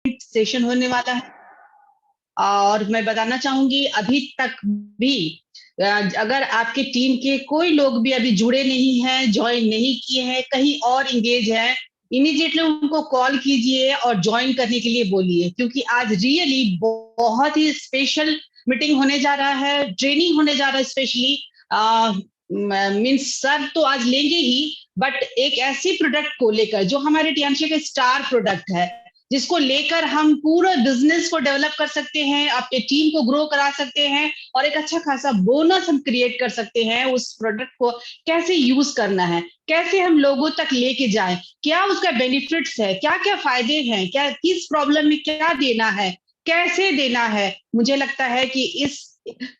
Session होने वाला है। और मैं बताना चाहूंगी अभी तक भी अगर आपके टीम के कोई लोग भी अभी जुड़े नहीं हैं, ज्वाइन नहीं किए हैं, कहीं और इंगेज हैं, इमीडिएटली उनको कॉल कीजिए और ज्वाइन करने के लिए बोलिए, क्योंकि आज रियली बहुत ही स्पेशल मीटिंग होने जा रहा है, ट्रेनिंग होने जा रहा है स्पेशली। मीन्स सर तो आज लेंगे ही, बट एक ऐसी प्रोडक्ट को लेकर जो हमारे टीएमसी का स्टार प्रोडक्ट है, जिसको लेकर हम पूरा बिजनेस को डेवलप कर सकते हैं, अपने टीम को ग्रो करा सकते हैं और एक अच्छा खासा बोनस हम क्रिएट कर सकते हैं। उस प्रोडक्ट को कैसे यूज करना है, कैसे हम लोगों तक लेके जाएं, क्या उसका बेनिफिट्स है, क्या क्या फायदे हैं, क्या किस प्रॉब्लम में क्या देना है, कैसे देना है। मुझे लगता है कि इस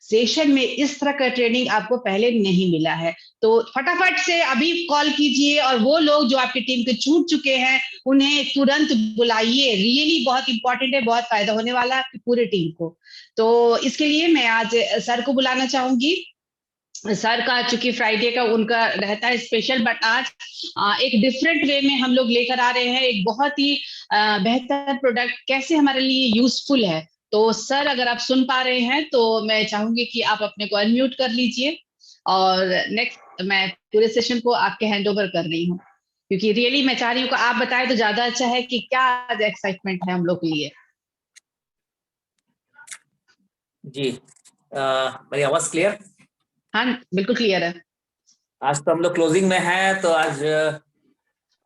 सेशन में इस तरह का ट्रेनिंग आपको पहले नहीं मिला है। तो फटाफट से अभी कॉल कीजिए और वो लोग जो आपकी टीम के छूट चुके हैं उन्हें तुरंत बुलाइए। रियली बहुत इंपॉर्टेंट है, बहुत फायदा होने वाला है आपकी पूरी टीम को। तो इसके लिए मैं आज सर को बुलाना चाहूंगी। सर का चूंकि फ्राइडे का उनका रहता है स्पेशल, बट आज एक डिफरेंट वे में हम लोग लेकर आ रहे हैं एक बहुत ही बेहतर प्रोडक्ट कैसे हमारे लिए यूजफुल है। तो सर अगर आप सुन पा रहे हैं तो मैं चाहूंगी कि आप अपने को अनम्यूट कर लीजिए और नेक्स्ट मैं पूरे सेशन को आपके हैंड ओवर कर रही हूँ, क्योंकि रियली मैं चाह रही हूँ कि आप बताएं तो ज्यादा अच्छा है कि क्या एक्साइटमेंट है हम लोग के लिए। जी मेरी आवाज क्लियर? हाँ बिल्कुल क्लियर है। आज तो हम लोग क्लोजिंग में हैं, तो आज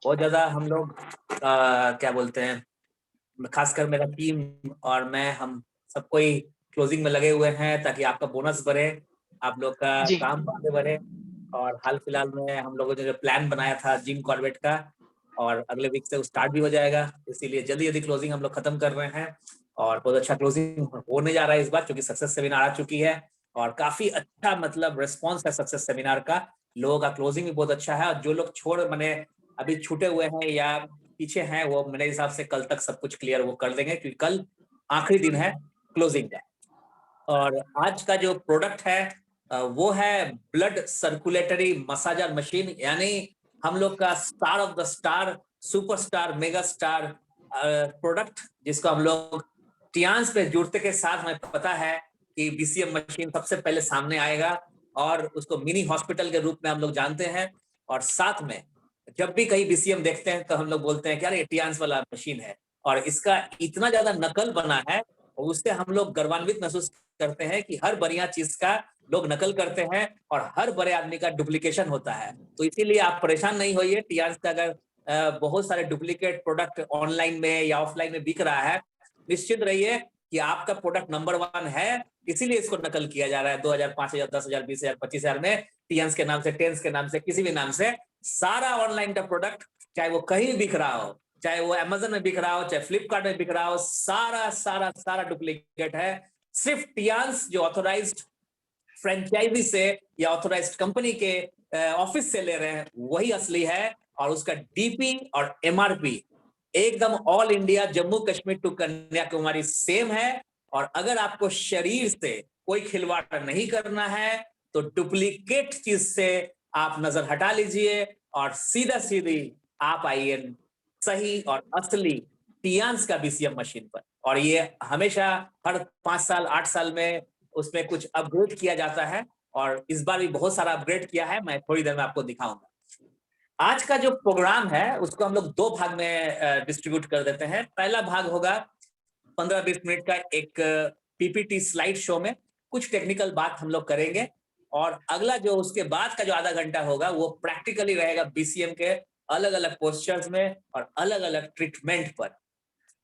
बहुत ज्यादा हम लोग क्या बोलते हैं, खासकर मेरा टीम और मैं, हम सब कोई क्लोजिंग में लगे हुए हैं ताकि आपका बोनस बढ़े, आप लोग का जी काम आगे बढ़े। और हाल फिलहाल में हम लोगों ने जो प्लान बनाया था जिम कॉर्बेट का, और अगले वीक से वो स्टार्ट भी हो जाएगा, इसीलिए जल्दी जल्दी क्लोजिंग हम लोग खत्म कर रहे हैं। और बहुत अच्छा क्लोजिंग होने जा रहा है इस बार, क्योंकि सक्सेस सेमिनार आ चुकी है और काफी अच्छा मतलब रिस्पॉन्स है सक्सेस सेमिनार का। लोगों का क्लोजिंग भी बहुत अच्छा है, और जो लोग छोड़ मैंने अभी छूटे हुए हैं या पीछे हैं, वो मेरे हिसाब से कल तक सब कुछ क्लियर वो कर देंगे, क्योंकि कल आखिरी दिन है क्लोजिंग का। और आज का जो प्रोडक्ट है वो है ब्लड सर्कुलेटरी मसाजर मशीन, यानी हम लोग का star of the star, superstar, mega star product, जिसको हम लोग टियांस पे जुड़ते के साथ हमें पता है कि बीसीएम मशीन सबसे पहले सामने आएगा, और उसको मिनी हॉस्पिटल के रूप में हम लोग जानते हैं। और साथ में जब भी कहीं बीसीएम देखते हैं तो हम लोग बोलते हैं कि यार ये टियांस वाला मशीन है, और इसका इतना ज्यादा नकल बना है और उससे हम लोग गर्वान्वित महसूस करते हैं कि हर बढ़िया चीज का लोग नकल करते हैं और हर बड़े आदमी का डुप्लीकेशन होता है। तो इसीलिए आप परेशान नहीं होइए, टियांस का अगर बहुत सारे डुप्लीकेट प्रोडक्ट ऑनलाइन में या ऑफलाइन में बिक रहा है, निश्चित रहिए कि आपका प्रोडक्ट नंबर 1 है, इसीलिए इसको नकल किया जा रहा है 2000, 5000, 10,000, 20,000, 25,000 में, टियांस के नाम से, टेंस के नाम से, किसी भी नाम से। सारा ऑनलाइन का प्रोडक्ट, चाहे वो कहीं भी बिक रहा हो, चाहे वो अमेजन में बिक रहा हो, चाहे फ्लिपकार्ट में बिक रहा हो, सारा सारा सारा डुप्लीकेट है। सिर्फ टियांस जो ऑथोराइज्ड फ्रेंचाइजी से या ऑथोराइज्ड कंपनी के ऑफिस से ले रहे हैं, वही असली है। और उसका डीपी और एमआरपी एकदम all India, Jammu Kashmir to Kanyakumari same है। और अगर आपको शरीर से कोई खिलवाड़ नहीं करना है तो डुप्लीकेट चीज से आप नजर हटा लीजिए और सीधा सीधी आप आइए सही और असली टियांस का बीसीएम मशीन पर। और ये हमेशा हर 5 साल 8 साल में उसमें कुछ अपग्रेड किया जाता है, और इस बार भी बहुत सारा अपग्रेड किया है, मैं थोड़ी देर में आपको दिखाऊंगा। आज का जो प्रोग्राम है उसको हम लोग 2 भाग में डिस्ट्रीब्यूट कर देते हैं। पहला भाग होगा 15-20 मिनट का एक पीपीटी स्लाइड शो में कुछ टेक्निकल बात हम लोग करेंगे, और अगला जो उसके बाद का जो आधा घंटा होगा वो प्रैक्टिकली रहेगा बीसीएम के अलग अलग पोस्चर्स में और अलग अलग ट्रीटमेंट पर।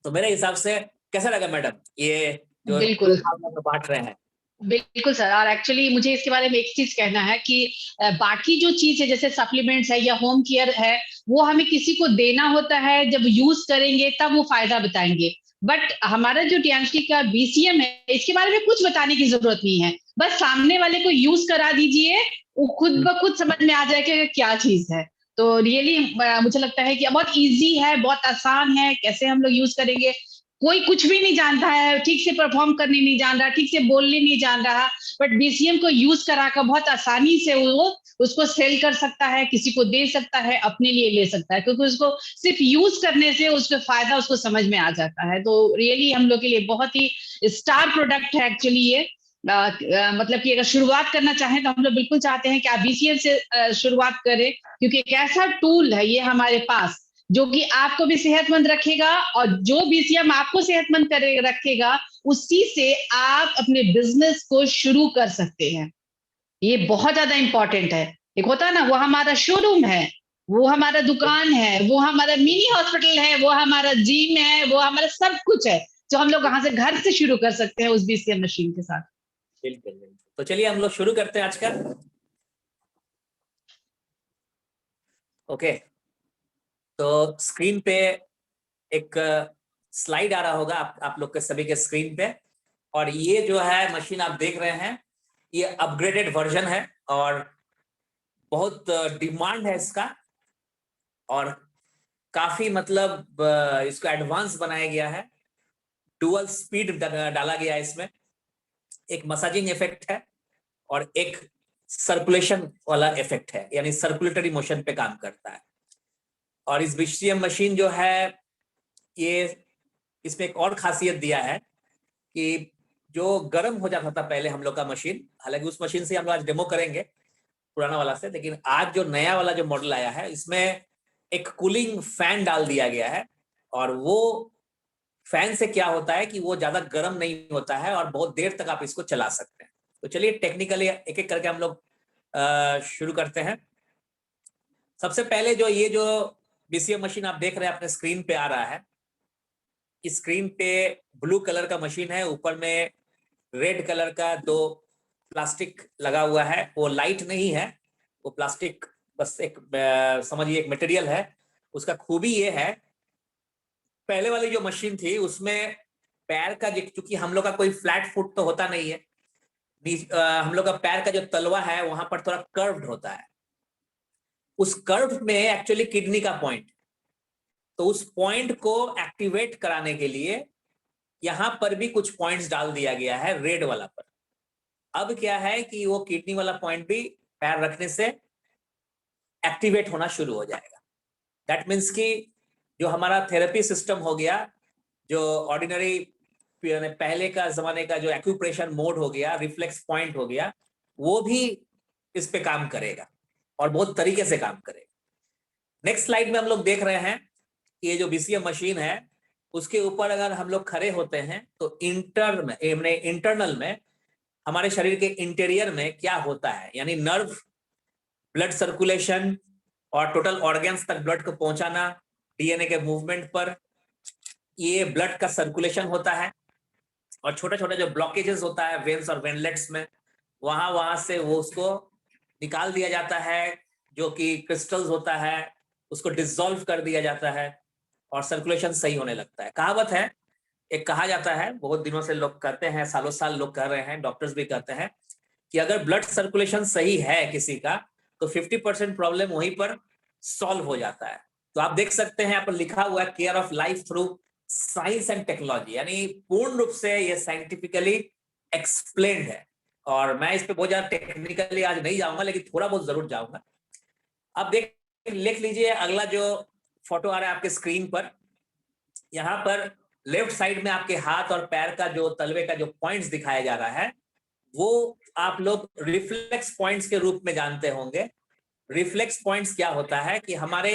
तो मेरे हिसाब से कैसा लगा मैडम, ये जो 2 बिल्कुल भाग में बांट रहे हैं? बिल्कुल सर। और एक्चुअली मुझे इसके बारे में एक चीज कहना है कि बाकी जो चीज है जैसे सप्लीमेंट्स है या होम केयर है, वो हमें किसी को देना होता है, जब यूज करेंगे तब वो फायदा बताएंगे। बट हमारा जो टीएमसी का बीसीएम है, इसके बारे में कुछ बताने की जरूरत नहीं है, बस सामने वाले को यूज करा दीजिए, वो खुद ब खुद समझ में आ जाएगा कि क्या चीज है। तो रियली मुझे लगता है कि बहुत इजी है, बहुत आसान है, कैसे हम लोग यूज करेंगे कोई कुछ भी नहीं जानता है, ठीक से परफॉर्म करने नहीं जान रहा, ठीक से बोलने नहीं जान रहा, बट बीसीएम को यूज कराकर बहुत आसानी से वो उसको सेल कर सकता है, किसी को दे सकता है, अपने लिए ले सकता है, क्योंकि उसको सिर्फ यूज करने से उसका फायदा उसको समझ में आ जाता है। तो रियली हम लोग के लिए बहुत ही स्टार प्रोडक्ट है एक्चुअली ये। मतलब कि अगर शुरुआत करना चाहें तो हम लोग बिल्कुल चाहते हैं कि आप बीसीएम से शुरुआत करें, क्योंकि एक ऐसा टूल है ये हमारे पास जो कि आपको भी सेहतमंद रखेगा, और जो बीसीएम आपको सेहतमंद करे रखेगा उसी से आप अपने बिजनेस को शुरू कर सकते हैं। ये बहुत ज्यादा इंपॉर्टेंट है। एक होता है ना, वो हमारा शोरूम है, वो हमारा दुकान है, वो हमारा मिनी हॉस्पिटल है, वो हमारा जिम है, वो हमारा सब कुछ है, जो हम लोग वहां से घर से शुरू कर सकते हैं उस बीसीएम मशीन के साथ। बिल्कुल बिल्कुल। तो चलिए हम लोग शुरू करते हैं आज का। ओके, तो स्क्रीन पे एक स्लाइड आ रहा होगा आप लोग के सभी के स्क्रीन पे, और ये जो है मशीन आप देख रहे हैं, ये अपग्रेडेड वर्जन है और बहुत डिमांड है इसका, और काफी मतलब इसको एडवांस बनाया गया है। डुअल स्पीड डाला गया है इसमें, एक मसाजिंग इफेक्ट है और एक सर्कुलेशन वाला इफेक्ट है, यानी सर्कुलेटरी मोशन पे काम करता है। और इस बीसीएम मशीन जो है ये, इसमें एक और खासियत दिया है कि जो गर्म हो जाता था पहले हम लोग का मशीन, हालांकि उस मशीन से हम लोग आज डेमो करेंगे पुराना वाला से, लेकिन आज जो नया वाला जो मॉडल आया है इसमें एक कूलिंग फैन डाल दिया गया है, और वो फैन से क्या होता है कि वो ज्यादा गर्म नहीं होता है और बहुत देर तक आप इसको चला सकते हैं। तो चलिए टेक्निकली एक एक करके हम लोग शुरू करते हैं। सबसे पहले जो बीसीएम मशीन आप देख रहे हैं अपने स्क्रीन पे आ रहा है, इस स्क्रीन पे ब्लू कलर का मशीन है, ऊपर में रेड कलर का दो प्लास्टिक लगा हुआ है। वो लाइट नहीं है, वो प्लास्टिक बस एक समझिए एक मटेरियल है। उसका खूबी ये है, पहले वाली जो मशीन थी उसमें पैर का, चूंकि हम लोग का कोई फ्लैट फुट तो होता नहीं है, हम लोग का पैर का जो तलवा है वहां पर थोड़ा कर्व्ड होता है। उस कर्व में एक्चुअली किडनी का पॉइंट, तो उस पॉइंट को एक्टिवेट कराने के लिए यहां पर भी कुछ पॉइंट्स डाल दिया गया है रेड वाला पर। अब क्या है कि वो किडनी वाला पॉइंट भी पैर रखने से एक्टिवेट होना शुरू हो जाएगा। दैट मीन्स कि जो हमारा थेरेपी सिस्टम हो गया, जो ऑर्डिनरी पहले का जमाने का जो एक्यूप्रेशर मोड हो गया, रिफ्लेक्स पॉइंट हो गया, वो भी इस पे काम करेगा और बहुत तरीके से काम करेगा। नेक्स्ट स्लाइड में हम लोग देख रहे हैं कि ये जो बीसीएम मशीन है उसके ऊपर अगर हम लोग खड़े होते हैं तो इंटरनल में हमारे शरीर के इंटीरियर में क्या होता है, यानी नर्व, ब्लड सर्कुलेशन और टोटल ऑर्गन्स तक ब्लड को पहुंचाना, डीएनए के मूवमेंट पर ये ब्लड का सर्कुलेशन होता है। और छोटा छोटा जो ब्लॉकेजेस होता है वेन्स और वेनलेट्स में, वहां से वो उसको निकाल दिया जाता है, जो कि क्रिस्टल्स होता है उसको डिसॉल्व कर दिया जाता है और सर्कुलेशन सही होने लगता है। कहावत है, एक कहा जाता है, बहुत दिनों से लोग कहते हैं, सालों साल लोग कह रहे हैं, डॉक्टर्स भी कहते हैं कि अगर ब्लड सर्कुलेशन सही है किसी का तो 50% प्रॉब्लम वहीं पर सॉल्व हो जाता है। तो आप देख सकते हैं यहाँ पर लिखा हुआ है care of life through science and technology, यानी पूर्ण रूप से ये साइंटिफिकली एक्सप्लेन्ड है। और मैं इस पे बहुत ज्यादा टेक्निकली आज नहीं जाऊंगा, लेकिन थोड़ा बहुत जरूर जाऊंगा। अब लिख लीजिए अगला जो फोटो आ रहा है आपके स्क्रीन पर, यहाँ पर लेफ्ट साइड में आपके हाथ और पैर का जो तलवे का जो पॉइंट्स दिखाया जा रहा है वो आप लोग रिफ्लेक्स पॉइंट्स के रूप में जानते होंगे। रिफ्लेक्स पॉइंट्स क्या होता है कि हमारे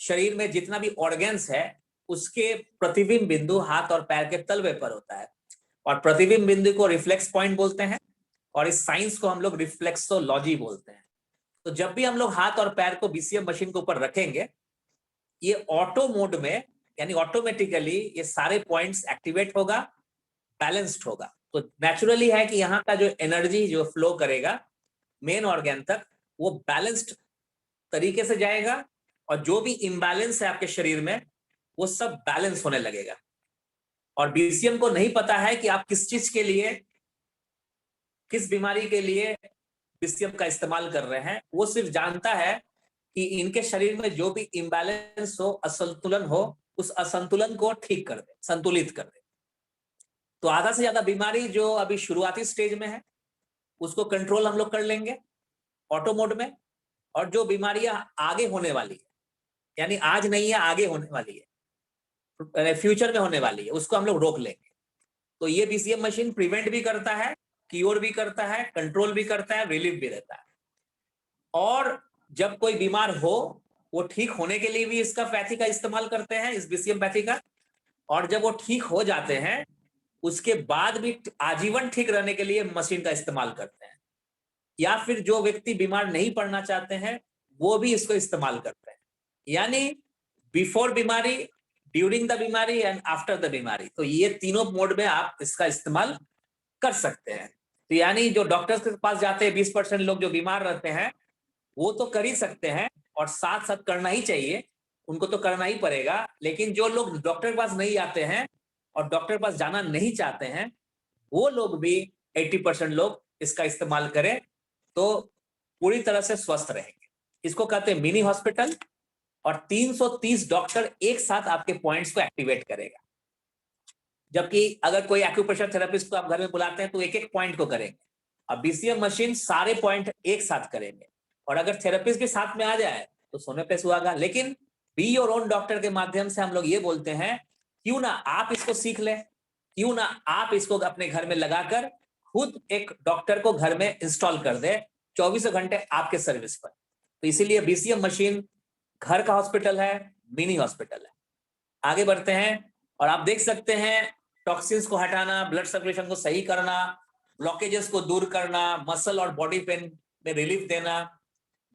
शरीर में जितना भी ऑर्गन्स है उसके प्रतिबिंब बिंदु हाथ और पैर के तलवे पर होता है, और प्रतिबिंब बिंदु को रिफ्लेक्स पॉइंट बोलते हैं, और इस साइंस को हम लोग रिफ्लेक्सोलॉजी बोलते हैं। तो जब भी हम लोग हाथ और पैर को बीसीएम मशीन के ऊपर रखेंगे, ये ऑटो मोड में, यानी ऑटोमेटिकली ये सारे पॉइंट्स एक्टिवेट होगा, बैलेंस्ड होगा। तो नेचुरली है कि यहाँ का जो एनर्जी जो फ्लो करेगा मेन ऑर्गन तक, वो बैलेंस्ड तरीके से जाएगा, और जो भी इम्बैलेंस है आपके शरीर में वो सब बैलेंस होने लगेगा। और बीसीएम को नहीं पता है कि आप किस चीज के लिए, किस बीमारी के लिए बीसीएम का इस्तेमाल कर रहे हैं। वो सिर्फ जानता है कि इनके शरीर में जो भी इम्बैलेंस हो, असंतुलन हो, उस असंतुलन को ठीक कर दे, संतुलित कर दे। तो आधा से ज्यादा बीमारी जो अभी शुरुआती स्टेज में है उसको कंट्रोल हम लोग कर लेंगे ऑटो मोड में, और जो बीमारियां आगे होने वाली है, यानी आज नहीं है आगे होने वाली है, फ्यूचर में होने वाली है, उसको हम लोग रोक लेंगे। तो ये बीसीएम मशीन प्रिवेंट भी करता है, क्योर भी करता है, कंट्रोल भी करता है, रिलीफ भी रहता है। और जब कोई बीमार हो वो ठीक होने के लिए भी इसका पैथी का इस्तेमाल करते हैं, इस बीसीएम पैथी का। और जब वो ठीक हो जाते हैं उसके बाद भी आजीवन ठीक रहने के लिए मशीन का इस्तेमाल करते हैं। या फिर जो व्यक्ति बीमार नहीं पड़ना चाहते हैं वो भी इसको इस्तेमाल करते हैं, यानी बिफोर बीमारी, ड्यूरिंग द बीमारी एंड आफ्टर द बीमारी। तो ये तीनों मोड में आप इसका इस्तेमाल कर सकते हैं। तो यानी जो डॉक्टर्स के पास जाते हैं 20% लोग जो बीमार रहते हैं वो तो कर ही सकते हैं, और साथ साथ करना ही चाहिए, उनको तो करना ही पड़ेगा। लेकिन जो लोग डॉक्टर के पास नहीं आते हैं और डॉक्टर के पास जाना नहीं चाहते हैं वो लोग भी 80% लोग इसका इस्तेमाल करें तो पूरी तरह से स्वस्थ रहेंगे। इसको कहते हैं मिनी हॉस्पिटल, और 330 डॉक्टर एक साथ आपके पॉइंट्स को एक्टिवेट करेगा। जबकि अगर कोई एक्यूप्रेशर थेरेपिस्ट को आप घर में बुलाते हैं तो एक एक पॉइंट को करेंगे, अब बीसीएम मशीन सारे पॉइंट एक साथ करेंगे। और अगर थेरेपिस्ट भी साथ में आ जाए तो सोने पे सुहागा। लेकिन बी योर ओन डॉक्टर के माध्यम से हम लोग ये बोलते हैं क्यों ना आप इसको सीख लें, क्यों ना आप इसको अपने घर में लगाकर खुद एक डॉक्टर को घर में इंस्टॉल कर दे 24 घंटे आपके सर्विस पर। तो इसीलिए बीसीएम मशीन घर का हॉस्पिटल है, मिनी हॉस्पिटल है। आगे बढ़ते हैं और आप देख सकते हैं टॉक्सिन्स को हटाना, ब्लड सर्कुलेशन को सही करना, ब्लॉकेजेस को दूर करना, मसल और बॉडी पेन में रिलीफ देना,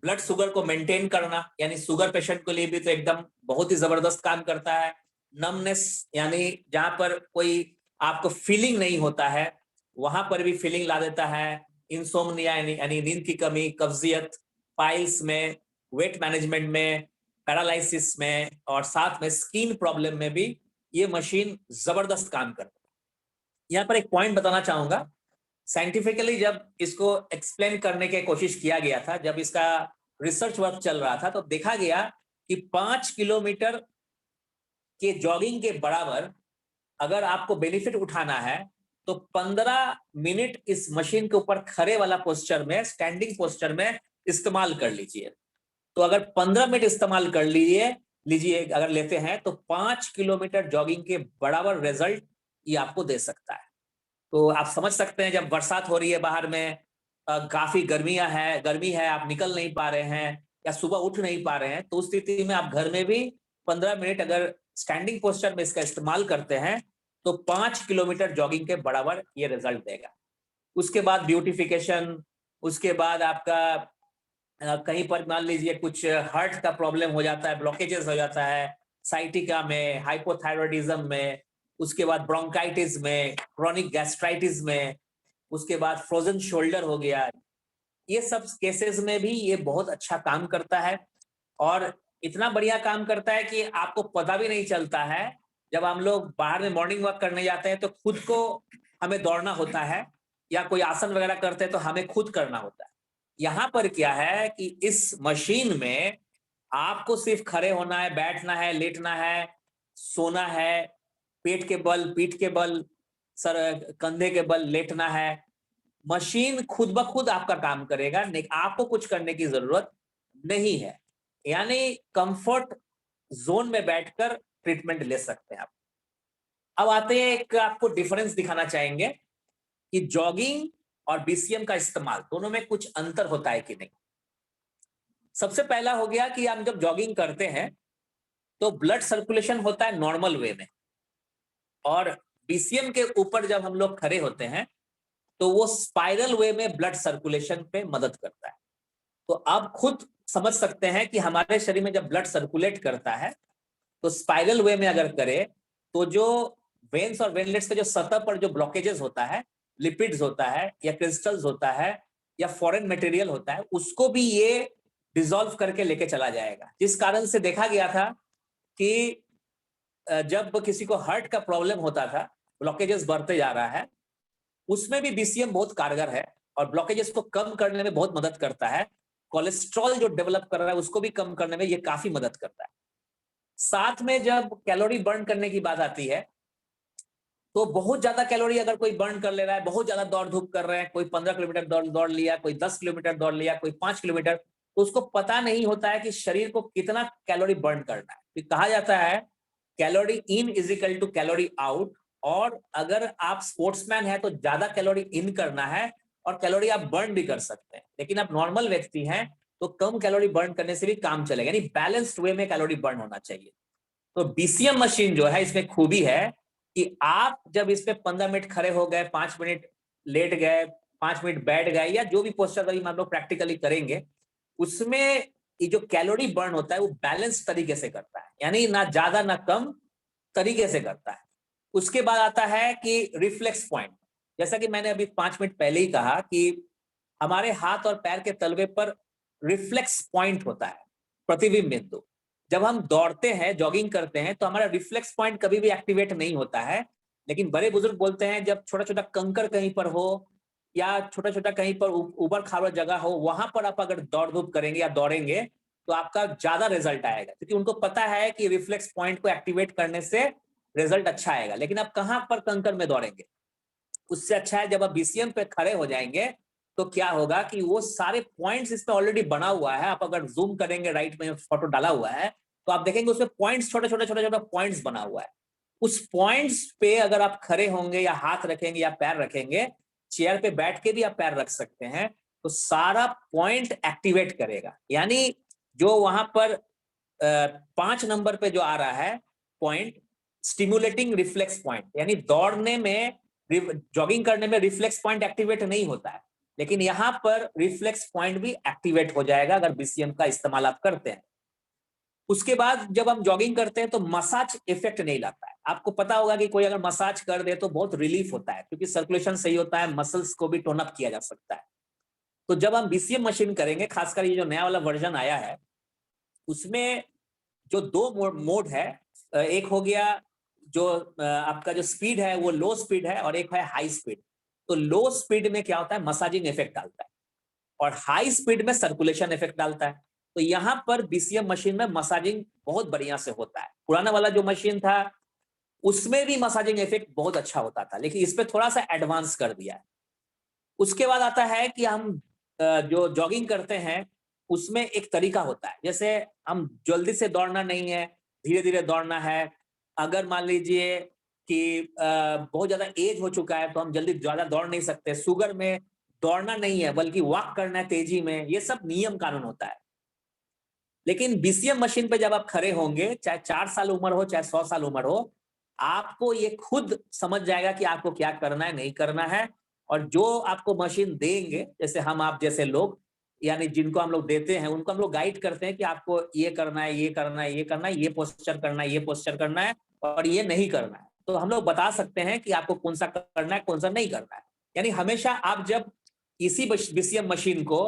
ब्लड शुगर को मेंटेन करना, यानी शुगर पेशेंट के लिए भी तो एकदम बहुत ही जबरदस्त काम करता है। नमनेस, यानी जहां पर कोई आपको फीलिंग नहीं होता है वहां पर भी फीलिंग ला देता है। इंसोम्निया यानी नींद की कमी, कब्जियत, पाइल्स में, वेट मैनेजमेंट में, पैरालिसिस में, और साथ में स्किन प्रॉब्लम में भी ये मशीन जबरदस्त काम करती है। यहाँ पर एक पॉइंट बताना चाहूंगा, साइंटिफिकली जब इसको एक्सप्लेन करने की कोशिश किया गया था, जब इसका रिसर्च वर्क चल रहा था, तो देखा गया कि 5 किलोमीटर के जॉगिंग के बराबर अगर आपको बेनिफिट उठाना है तो 15 मिनट इस मशीन के ऊपर खड़े वाला पोस्चर में, स्टैंडिंग पोस्चर में इस्तेमाल कर लीजिए। तो अगर 15 मिनट इस्तेमाल कर लीजिए अगर लेते हैं तो 5 किलोमीटर जॉगिंग के बराबर रिजल्ट ये आपको दे सकता है। तो आप समझ सकते हैं जब बरसात हो रही है, बाहर में काफी गर्मी है, आप निकल नहीं पा रहे हैं या सुबह उठ नहीं पा रहे हैं, तो उस स्थिति में आप घर में भी 15 मिनट अगर स्टैंडिंग पोस्चर में इसका इस्तेमाल करते हैं तो 5 किलोमीटर जॉगिंग के बराबर ये रिजल्ट देगा। उसके बाद ब्यूटिफिकेशन, उसके बाद आपका कहीं पर मान लीजिए कुछ हार्ट का प्रॉब्लम हो जाता है, ब्लॉकेजेस हो जाता है साइटिका में, हाइपोथायरॉयडिज्म में, उसके बाद ब्रोंकाइटिस में, क्रोनिक गैस्ट्राइटिस में, उसके बाद फ्रोजन शोल्डर हो गया, ये सब केसेस में भी ये बहुत अच्छा काम करता है। और इतना बढ़िया काम करता है कि आपको पता भी नहीं चलता है। जब हम लोग बाहर में मॉर्निंग वॉक करने जाते हैं तो खुद को हमें दौड़ना होता है या कोई आसन वगैरह करते हैं तो हमें खुद करना होता है। यहाँ पर क्या है कि इस मशीन में आपको सिर्फ खड़े होना है, बैठना है, लेटना है, सोना है, पेट के बल, पीठ के बल, सर कंधे के बल लेटना है। मशीन खुद ब खुद आपका काम करेगा, आपको कुछ करने की जरूरत नहीं है। यानी कंफर्ट जोन में बैठकर ट्रीटमेंट ले सकते हैं आप। अब आते हैं, एक आपको डिफरेंस दिखाना चाहेंगे कि जॉगिंग और बीसीएम का इस्तेमाल दोनों में कुछ अंतर होता है कि नहीं। सबसे पहला हो गया कि हम जब जॉगिंग करते हैं तो ब्लड सर्कुलेशन होता है नॉर्मल वे में, और बीसीएम के ऊपर जब हम लोग खड़े होते हैं तो वो स्पाइरल वे में ब्लड सर्कुलेशन पे मदद करता है। तो आप खुद समझ सकते हैं कि हमारे शरीर में जब ब्लड सर्कुलेट करता है तो स्पाइरल वे में अगर करे तो जो वेन्स और वेनलेट्स के जो सतह पर जो ब्लॉकेजेस होता है, लिपिड्स होता है या क्रिस्टल्स होता है या फॉरेन मटेरियल होता है, उसको भी ये डिसॉल्व करके लेके चला जाएगा। जिस कारण से देखा गया था कि जब किसी को हार्ट का प्रॉब्लम होता था, ब्लॉकेजेस बढ़ते जा रहा है, उसमें भी बीसीएम बहुत कारगर है और ब्लॉकेजेस को कम करने में बहुत मदद करता है। कोलेस्ट्रॉल जो डेवलप कर रहा है उसको भी कम करने में ये काफी मदद करता है। साथ में जब कैलोरी बर्न करने की बात आती है तो बहुत ज्यादा कैलोरी अगर कोई बर्न कर ले रहा है, बहुत ज्यादा दौड़ धूप कर रहे हैं, कोई 15 किलोमीटर दौड़ लिया, कोई 10 किलोमीटर दौड़ लिया, कोई 5 किलोमीटर, तो उसको पता नहीं होता है कि शरीर को कितना कैलोरी बर्न करना है। तो कहा जाता है calorie in is equal to calorie out, और अगर आप स्पोर्ट्समैन है तो ज्यादा कैलोरी इन करना है और कैलोरी आप बर्न भी कर सकते हैं। लेकिन आप नॉर्मल व्यक्ति हैं तो कम कैलोरी बर्न करने से भी काम चलेगा, यानी बैलेंस्ड वे में कैलोरी बर्न होना चाहिए। तो बीसीएम मशीन जो है इसमें खूबी है कि आप जब इस पे 15 मिनट खड़े हो गए, 5 मिनट लेट गए, 5 मिनट बैठ गए, या जो भी पोस्चर वाली हम लोग प्रैक्टिकली करेंगे, उसमें ये जो कैलोरी बर्न होता है वो बैलेंस तरीके से करता है, यानी ना ज्यादा ना कम तरीके से करता है। उसके बाद आता है कि रिफ्लेक्स पॉइंट। जैसा कि मैंने अभी 5 मिनट पहले ही कहा कि हमारे हाथ और पैर के तलवे पर रिफ्लेक्स पॉइंट होता है, प्रतिबिंब बिंदु। जब हम दौड़ते हैं, जॉगिंग करते हैं, तो हमारा रिफ्लेक्स पॉइंट कभी भी एक्टिवेट नहीं होता है। लेकिन बड़े बुजुर्ग बोलते हैं जब छोटा छोटा कंकर कहीं पर हो या छोटा छोटा कहीं पर ऊबड़ खाबड़ जगह हो, वहां पर आप अगर दौड़ धूप करेंगे या दौड़ेंगे तो आपका ज्यादा रिजल्ट आएगा, क्योंकि उनको पता है कि रिफ्लेक्स पॉइंट को एक्टिवेट करने से रिजल्ट अच्छा आएगा। लेकिन आप कहां पर कंकर में दौड़ेंगे? उससे अच्छा है जब आप बीसीएम पे खड़े हो जाएंगे तो क्या होगा कि वो सारे पॉइंट्स इसमें ऑलरेडी बना हुआ है। आप अगर जूम करेंगे, राइट में फोटो डाला हुआ है, तो आप देखेंगे उसमें पॉइंट्स, छोटे छोटे छोटे छोटे पॉइंट्स बना हुआ है। उस पॉइंट्स पे अगर आप खड़े होंगे या हाथ रखेंगे या पैर रखेंगे, चेयर पे बैठ के भी आप पैर रख सकते हैं, तो सारा पॉइंट एक्टिवेट करेगा। यानी जो वहां पर 5 नंबर पे जो आ रहा है पॉइंट, स्टिमुलेटिंग रिफ्लेक्स पॉइंट, यानी दौड़ने में, जॉगिंग करने में रिफ्लेक्स पॉइंट एक्टिवेट नहीं होता है, लेकिन यहां पर रिफ्लेक्स पॉइंट भी एक्टिवेट हो जाएगा अगर बीसीएम का इस्तेमाल आप करते हैं। उसके बाद जब हम जॉगिंग करते हैं तो मसाज इफेक्ट नहीं लाता है। आपको पता होगा कि कोई अगर मसाज कर दे तो बहुत रिलीफ होता है, क्योंकि सर्कुलेशन सही होता है, मसल्स को भी टोन अप किया जा सकता है। तो जब हम बीसीएम मशीन करेंगे, खासकर ये जो नया वाला वर्जन आया है, उसमें जो 2 मोड है, एक हो गया जो आपका जो स्पीड है वो लो स्पीड है, और एक है हाई स्पीड। तो लो स्पीड में क्या होता है, मसाजिंग इफेक्ट डालता है, और हाई स्पीड में सर्कुलेशन इफेक्ट डालता है। तो यहां पर बीसीएम मशीन में मसाजिंग बहुत बढ़िया से होता है। पुराना वाला जो मशीन था उसमें भी मसाजिंग इफेक्ट बहुत अच्छा होता था, लेकिन इस पे थोड़ा सा एडवांस कर दिया है। उसके बाद आता है कि हम जो जॉगिंग करते हैं उसमें एक तरीका होता है। जैसे हम जल्दी से दौड़ना नहीं है, धीरे धीरे दौड़ना है। अगर मान लीजिए कि बहुत ज्यादा एज हो चुका है तो हम जल्दी ज्यादा दौड़ नहीं सकते। शुगर में दौड़ना नहीं है बल्कि वॉक करना है तेजी में, ये सब नियम कानून होता है। लेकिन बीसीएम मशीन पे जब आप खड़े होंगे, चाहे 4 साल उम्र हो चाहे 100 साल उम्र हो, आपको ये खुद समझ जाएगा कि आपको क्या करना है, नहीं करना है। और जो आपको मशीन देंगे, जैसे हम आप जैसे लोग, यानी जिनको हम लोग देते हैं, उनको हम लोग गाइड करते हैं कि आपको ये करना है, ये करना है, ये करना है, ये पोस्चर करना है, ये पोस्चर करना है, और ये नहीं करना है। तो हम लोग बता सकते हैं कि आपको कौन सा करना है, कौन सा नहीं करना है। यानी हमेशा आप जब इसी बीसीएम मशीन को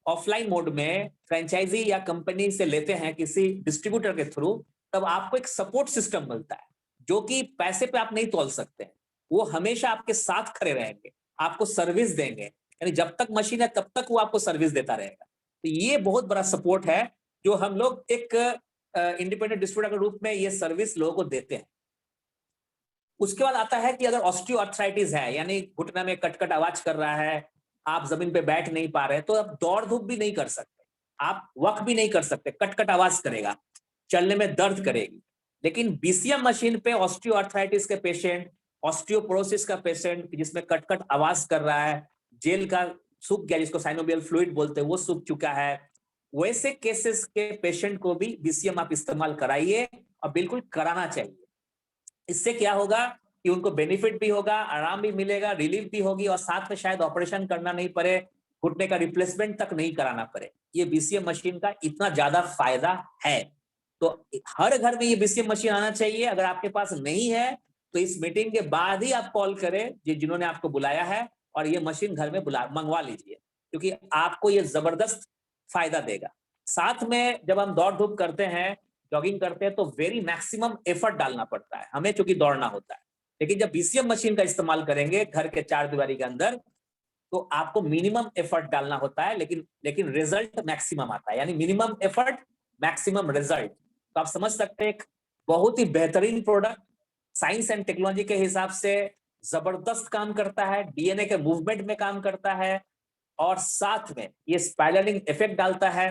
ऑफलाइन मोड में फ्रेंचाइजी या कंपनी से लेते हैं किसी डिस्ट्रीब्यूटर के थ्रू, तब आपको एक सपोर्ट सिस्टम मिलता है जो कि पैसे पे आप नहीं तोल सकते हैं। वो हमेशा आपके साथ खड़े रहेंगे, आपको सर्विस देंगे, यानी जब तक मशीन है तब तक वो आपको सर्विस देता रहेगा। तो ये बहुत बड़ा सपोर्ट है जो हम लोग एक इंडिपेंडेंट डिस्ट्रीब्यूटर के रूप में ये सर्विस लोगों को देते हैं। उसके बाद आता है कि अगर ऑस्टियोआर्थराइटिस है, यानी घुटना में कटकट आवाज कर रहा है, आप जमीन पे बैठ नहीं पा रहे, तो आप दौड़ धूप भी नहीं कर सकते, आप वॉक भी नहीं कर सकते, कटकट आवाज करेगा, चलने में दर्द करेगी। लेकिन बीसीएम मशीन पे ऑस्टियोआर्थराइटिस के पेशेंट, ऑस्टियोपोरोसिस का पेशेंट जिसमें कटकट आवाज कर रहा है, जेल का सूख गया जिसको साइनोवियल फ्लूइड बोलते हैं वो सूख चुका है, वैसे केसेस के पेशेंट को भी बीसीएम आप इस्तेमाल कराइए, और बिल्कुल कराना चाहिए। इससे क्या होगा कि उनको बेनिफिट भी होगा, आराम भी मिलेगा, रिलीफ भी होगी, और साथ में शायद ऑपरेशन करना नहीं पड़े, घुटने का रिप्लेसमेंट तक नहीं कराना पड़े। ये बीसीएम मशीन का इतना ज्यादा फायदा है। तो हर घर में ये बीसीएम मशीन आना चाहिए। अगर आपके पास नहीं है तो इस मीटिंग के बाद ही आप कॉल करें जिन्होंने आपको बुलाया है, और ये मशीन घर में मंगवा लीजिए, क्योंकि आपको ये जबरदस्त फायदा देगा। साथ में जब हम दौड़ धूप करते हैं, जॉगिंग करते हैं, तो वेरी मैक्सिमम एफर्ट डालना पड़ता है हमें, चूंकि दौड़ना होता है। लेकिन जब बीसीएम मशीन का इस्तेमाल करेंगे घर के 4 दीवारी के अंदर, तो आपको मिनिमम एफर्ट डालना होता है, लेकिन रिजल्ट मैक्सिमम आता है, यानी मिनिमम एफर्ट मैक्सिमम रिजल्ट। तो आप समझ सकते हैं बहुत ही बेहतरीन प्रोडक्ट, साइंस एंड टेक्नोलॉजी के हिसाब से जबरदस्त काम करता है, डीएनए के मूवमेंट में काम करता है, और साथ में ये स्पाइरलिंग इफेक्ट डालता है,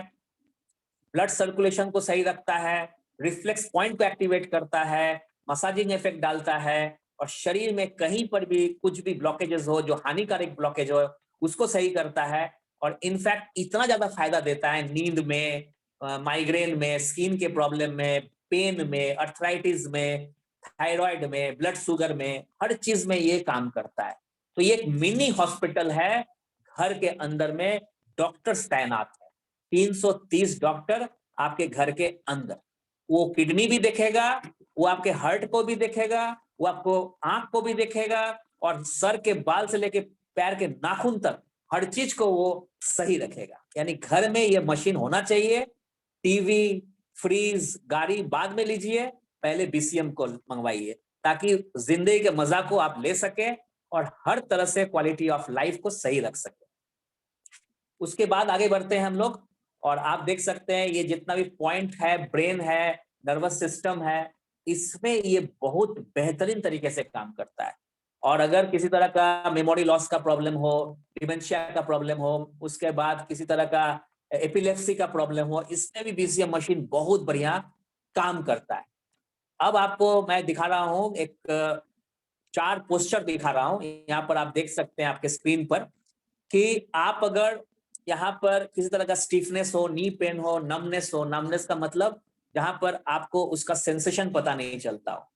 ब्लड सर्कुलेशन को सही रखता है, रिफ्लेक्स पॉइंट को एक्टिवेट करता है, मसाजिंग इफेक्ट डालता है, और शरीर में कहीं पर भी कुछ भी ब्लॉकेजेस हो, जो हानिकारक ब्लॉकेज हो, उसको सही करता है। और इनफैक्ट इतना ज्यादा फायदा देता है नींद में, माइग्रेन में, स्किन के प्रॉब्लम में, पेन में, अर्थराइटिस में, थायराइड में, ब्लड शुगर में, हर चीज में ये काम करता है। तो ये एक मिनी हॉस्पिटल है, घर के अंदर में डॉक्टर्स तैनात है, 330 डॉक्टर आपके घर के अंदर। वो किडनी भी देखेगा, वो आपके हार्ट को भी देखेगा, वो आपको आंख को भी देखेगा, और सर के बाल से लेके पैर के नाखून तक हर चीज को वो सही रखेगा। यानी घर में ये मशीन होना चाहिए। टीवी, फ्रीज, गाड़ी बाद में लीजिए, पहले बीसीएम को मंगवाइए, ताकि जिंदगी के मजा को आप ले सके और हर तरह से क्वालिटी ऑफ लाइफ को सही रख सके। उसके बाद आगे बढ़ते हैं हम लोग, और आप देख सकते हैं ये जितना भी पॉइंट है, ब्रेन है, नर्वस सिस्टम है, इसमें ये बहुत बेहतरीन तरीके से काम करता है। और अगर किसी तरह का मेमोरी लॉस का प्रॉब्लम हो, डिमेंशिया का प्रॉब्लम हो, उसके बाद किसी तरह का एपिलेप्सी का प्रॉब्लम हो, इसमें भी बीसीएम मशीन बहुत बढ़िया काम करता है। अब आपको मैं दिखा रहा हूं एक 4 पोस्टर दिखा रहा हूं, यहाँ पर आप देख सकते हैं आपके स्क्रीन पर, कि आप अगर यहाँ पर किसी तरह का स्टिफनेस हो, नी पेन हो, नमनेस हो, नमनेस का मतलब जहां पर आपको उसका सेंसेशन पता नहीं चलता हो,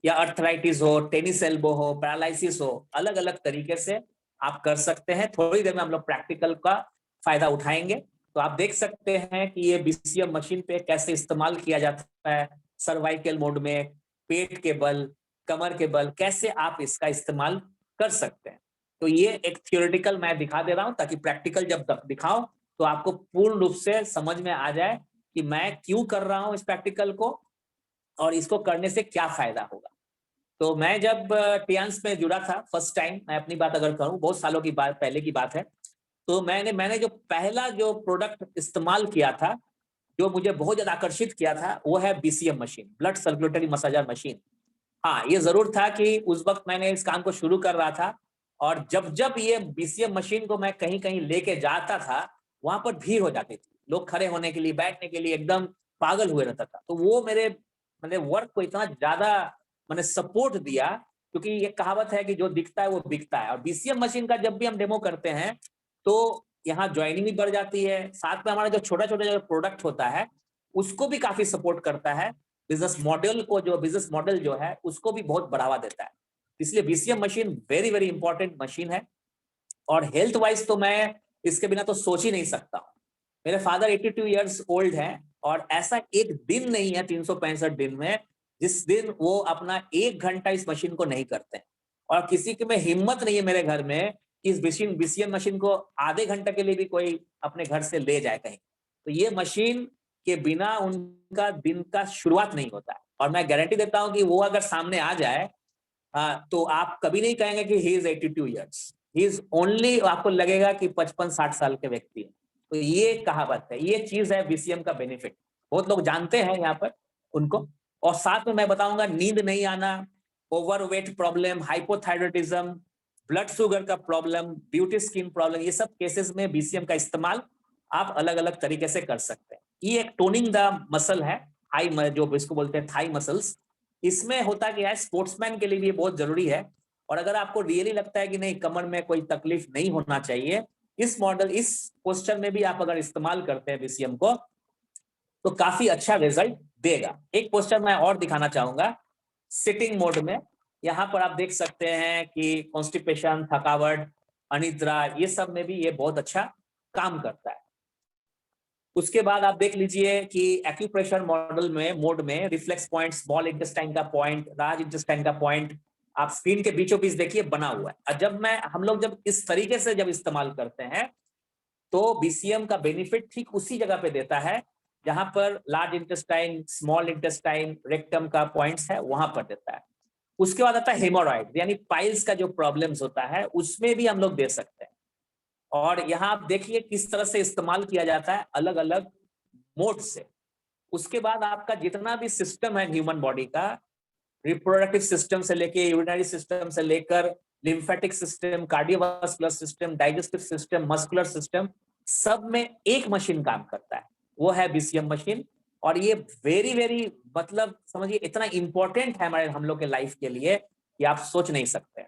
या अर्थराइटिस हो, टेनिस एल्बो हो, पैरालिसिस हो, अलग अलग तरीके से आप कर सकते हैं। थोड़ी देर में हम लोग प्रैक्टिकल का फायदा उठाएंगे। तो आप देख सकते हैं कि ये बीसीएम मशीन पे कैसे इस्तेमाल किया जाता है, सर्वाइकल मोड में, पेट के बल, कमर के बल, कैसे आप इसका इस्तेमाल कर सकते हैं। तो ये एक थियोरेटिकल मैं दिखा दे रहा हूं, ताकि प्रैक्टिकल जब तक दिखाऊं तो आपको पूर्ण रूप से समझ में आ जाए कि मैं क्यों कर रहा हूं इस प्रैक्टिकल को, और इसको करने से क्या फायदा होगा। तो मैं जब टियांस में जुड़ा था फर्स्ट टाइम, मैं अपनी बात अगर करूं, बहुत सालों की बात पहले की बात है, तो मैंने जो पहला जो प्रोडक्ट इस्तेमाल किया था, जो मुझे बहुत ज्यादा आकर्षित किया था, वो है BCM machine, blood circulatory massager machine. हाँ, ये जरूर था कि उस वक्त मैंने इस काम को शुरू कर रहा था, और जब जब ये बीसीएम मशीन को मैं कहीं कहीं लेके जाता था, वहां पर भीड़ हो जाती थी, लोग खड़े होने के लिए, बैठने के लिए एकदम पागल हुए रहता था। तो वो मेरे वर्क को इतना ज्यादा मैंने सपोर्ट दिया, क्योंकि ये कहावत है कि जो दिखता है वो बिकता है। और बीसीएम मशीन का जब भी हम डेमो करते हैं तो यहाँ ज्वाइनिंग भी बढ़ जाती है, साथ में हमारा जो छोटा छोटा जो प्रोडक्ट होता है उसको भी काफी सपोर्ट करता है, बिजनेस मॉडल जो है उसको भी बहुत बढ़ावा देता है। इसलिए BCM machine very very important machine है। और हेल्थ वाइज तो मैं इसके बिना तो सोच ही नहीं सकता। मेरे फादर 82 इयर्स ओल्ड हैं, और ऐसा एक दिन नहीं है 365 दिन में जिस दिन वो अपना 1 घंटा इस मशीन को नहीं करते हैं। और किसी के में हिम्मत नहीं है मेरे घर में कि इस बीसीएम मशीन को आधे घंटे के लिए भी कोई अपने घर से ले जाए कहीं। तो ये मशीन के बिना उनका दिन का शुरुआत नहीं होता है। और मैं गारंटी देता हूं कि वो अगर सामने आ जाए, तो आप कभी नहीं कहेंगे कि he is 82 years, he is only, आपको लगेगा कि 55-60 साल के व्यक्ति है। तो ये कहावत है, ये चीज है बीसीएम का बेनिफिट, बहुत लोग जानते हैं यहाँ पर उनको। और साथ में मैं बताऊंगा नींद नहीं आना, overweight problem, hypothyroidism, blood sugar का प्रॉब्लम, ब्यूटी स्किन प्रॉब्लम, ये सब केसेस में बीसीएम का इस्तेमाल आप अलग अलग तरीके से कर सकते हैं। ये एक टोनिंग द मसल है, थाई, जो इसको बोलते हैं थाई मसल्स। इसमें होता क्या है, स्पोर्ट्समैन के लिए भी बहुत जरूरी है। और अगर आपको रियली लगता है कि नहीं, कमर में कोई तकलीफ नहीं होना चाहिए, इस पोस्चर में भी आप अगर इस्तेमाल करते हैं बीसीएम को, तो काफी अच्छा रिजल्ट देगा। एक पोस्टर मैं और दिखाना चाहूंगा सिटिंग मोड में। यहाँ पर आप देख सकते हैं कि कॉन्स्टिपेशन, थकावट, अनिद्रा, ये सब में भी ये बहुत अच्छा काम करता है। उसके बाद आप देख लीजिए कि एक्यूप्रेशर मोड में रिफ्लेक्स पॉइंट, स्मॉल इंटेस्टाइन का पॉइंट, लार्ज इंटेस्टाइन का पॉइंट, आप स्क्रीन के बीचों बीच देखिए बना हुआ है। और जब हम लोग जब इस तरीके से जब इस्तेमाल करते हैं, तो बीसीएम का बेनिफिट ठीक उसी जगह पे देता है जहां पर large intestine, small intestine, rectum का पॉइंट्स है, वहां पर देता है। उसके बाद आता है हेमोरॉइड, यानी पाइल्स का जो प्रॉब्लम्स होता है, उसमें भी हम लोग दे सकते हैं। और यहाँ आप देखिए किस तरह से इस्तेमाल किया जाता है अलग अलग मोड से। उसके बाद आपका जितना भी सिस्टम है ह्यूमन बॉडी का, रिप्रोडक्टिव सिस्टम से लेके यूरिनरी सिस्टम से लेकर lymphatic system, cardiovascular system, digestive system, muscular system, सब में एक मशीन काम करता है, वो है बीसीएम मशीन। और ये वेरी वेरी मतलब समझिए इतना इंपॉर्टेंट है हमारे हम लोग के लाइफ के लिए कि आप सोच नहीं सकते।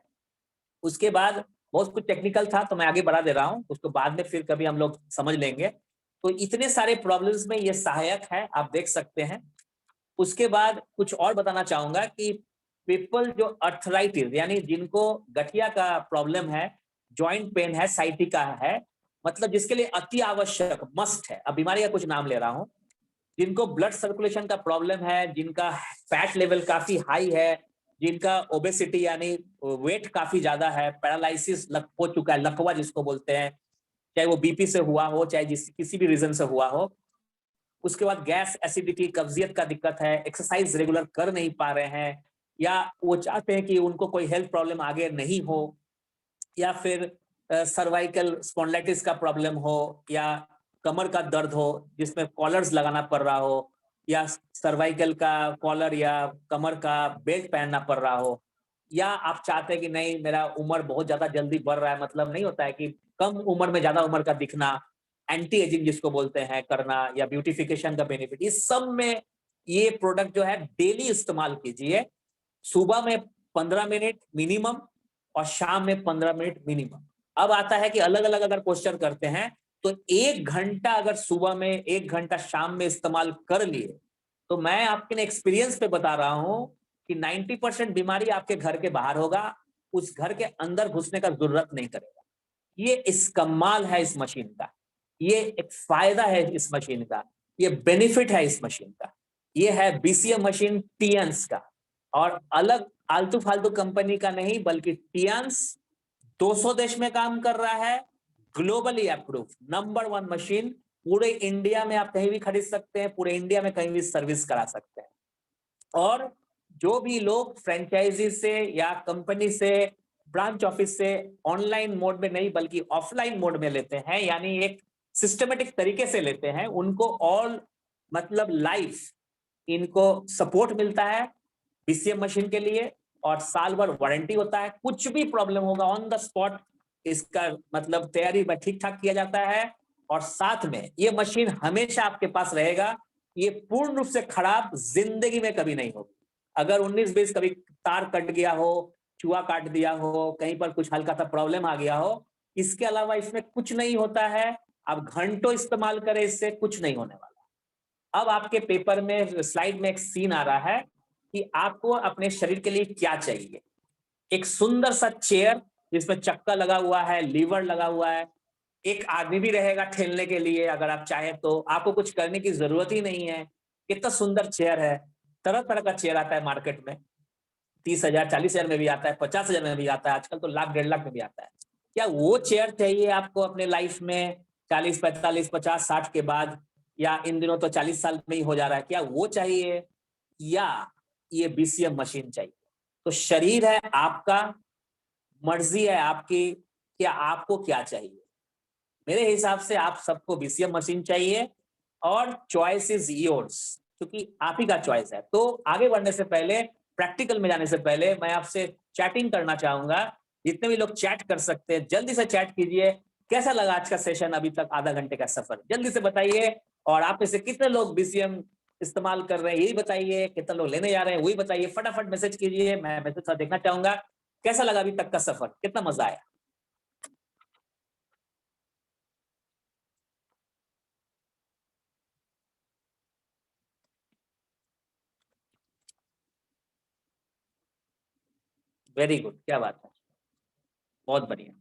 उसके बाद बहुत कुछ टेक्निकल था तो मैं आगे बढ़ा दे रहा हूँ, उसको बाद में फिर कभी हम लोग समझ लेंगे। तो इतने सारे प्रॉब्लम्स में ये सहायक है, आप देख सकते हैं। उसके बाद कुछ और बताना चाहूंगा कि पीपल जो अर्थराइटिस यानी जिनको गठिया का प्रॉब्लम है, जॉइंट पेन है, साइटिका है, मतलब जिसके लिए अति आवश्यक मस्ट है, अब बीमारी का कुछ नाम ले रहा हूं, जिनको ब्लड सर्कुलेशन का प्रॉब्लम है, जिनका फैट लेवल काफी हाई है, जिनका ओबेसिटी यानी वेट काफी ज्यादा है, पैरालिसिस हो चुका है, लकवा जिसको बोलते हैं, चाहे वो बीपी से हुआ हो, चाहे किसी भी रीजन से हुआ हो। उसके बाद गैस, एसिडिटी, कब्जियत का दिक्कत है, एक्सरसाइज रेगुलर कर नहीं पा रहे हैं, या वो चाहते हैं कि उनको कोई हेल्थ प्रॉब्लम आगे नहीं हो, या फिर सर्वाइकल स्पॉन्डिलाइटिस का प्रॉब्लम हो, या कमर का दर्द हो जिसमें कॉलर्स लगाना पड़ रहा हो, या सर्वाइकल का कॉलर या कमर का बेल्ट पहनना पड़ रहा हो, या आप चाहते हैं कि नहीं मेरा उम्र बहुत ज्यादा जल्दी बढ़ रहा है, मतलब नहीं होता है कि कम उम्र में ज्यादा उम्र का दिखना, एंटी एजिंग जिसको बोलते हैं करना, या ब्यूटिफिकेशन का बेनिफिट, इस सब में ये प्रोडक्ट जो है डेली इस्तेमाल कीजिए। सुबह में 15 मिनट मिनिमम और शाम में 15 मिनट मिनिमम। अब आता है कि अलग अलग अगर पोस्चर करते हैं तो 1 घंटा अगर सुबह में, 1 घंटा शाम में इस्तेमाल कर लिए, तो मैं आपके एक्सपीरियंस पे बता रहा हूं कि 90% बीमारी आपके घर के बाहर होगा, उस घर के अंदर घुसने का जरूरत नहीं करेगा। ये इस कमाल है इस मशीन का, ये एक फायदा है इस मशीन का, ये बेनिफिट है इस मशीन का। ये है बीसीएम मशीन टियंस का, और अलग आलतू फालतू कंपनी का नहीं, बल्कि टियंस 200 देश में काम कर रहा है, ग्लोबली अप्रूव, नंबर 1 मशीन। पूरे इंडिया में आप कहीं भी खरीद सकते हैं, पूरे इंडिया में कहीं भी सर्विस करा सकते हैं। और जो भी लोग फ्रेंचाइजी से या कंपनी से, ब्रांच ऑफिस से ऑनलाइन मोड में नहीं बल्कि ऑफलाइन मोड में लेते हैं, यानी एक सिस्टमेटिक तरीके से लेते हैं, उनको ऑल मतलब लाइफ इनको सपोर्ट मिलता है बीसीएम मशीन के लिए, और साल भर वारंटी होता है। कुछ भी प्रॉब्लम होगा ऑन द स्पॉट इसका मतलब तैयारी में ठीक ठाक किया जाता है, और साथ में ये मशीन हमेशा आपके पास रहेगा, ये पूर्ण रूप से खराब जिंदगी में कभी नहीं होगी। अगर 19-20 कभी तार कट गया हो, चूहा काट दिया हो, कहीं पर कुछ हल्का सा प्रॉब्लम आ गया हो, इसके अलावा इसमें कुछ नहीं होता है। आप घंटों इस्तेमाल करें, इससे कुछ नहीं होने वाला। अब आपके पेपर में स्लाइड में एक सीन आ रहा है कि आपको अपने शरीर के लिए क्या चाहिए। एक सुंदर सा चेयर जिसमें चक्का लगा हुआ है, लीवर लगा हुआ है, एक आदमी भी रहेगा ठेलने के लिए, अगर आप चाहें तो आपको कुछ करने की जरूरत ही नहीं है। कितना सुंदर चेयर है। तरह तरह का चेयर आता है मार्केट में, 30,000 40,000 में भी आता है, 50,000 में भी आता है, आजकल तो लाख 1.5 लाख में भी आता है। क्या वो चेयर चाहिए आपको अपने लाइफ में 40 45 50 60 के बाद, या इन दिनों तो 40 साल में ही हो जा रहा है, क्या वो चाहिए, या ये बीसीएम मशीन चाहिए? तो शरीर है आपका, मर्जी है आपकी, क्या आपको क्या चाहिए। मेरे हिसाब से आप सबको बीसीएम मशीन चाहिए, और चॉइस इज योर्स, क्योंकि आप ही का चॉइस है। तो आगे बढ़ने से पहले, प्रैक्टिकल में जाने से पहले, मैं आपसे चैटिंग करना चाहूंगा। जितने भी लोग चैट कर सकते हैं जल्दी से चैट कीजिए। कैसा लगा आज का सेशन, अभी तक आधा घंटे का सफर, जल्दी से बताइए। और आप में से कितने लोग बीसीएम इस्तेमाल कर रहे हैं यही बताइए, कितने लोग लेने जा रहे हैं वही बताइए, फटाफट मैसेज कीजिए, मैं मैसेज देखना चाहूंगा। कैसा लगा अभी तक का सफर, कितना मजा आया? वेरी गुड, क्या बात है, बहुत बढ़िया।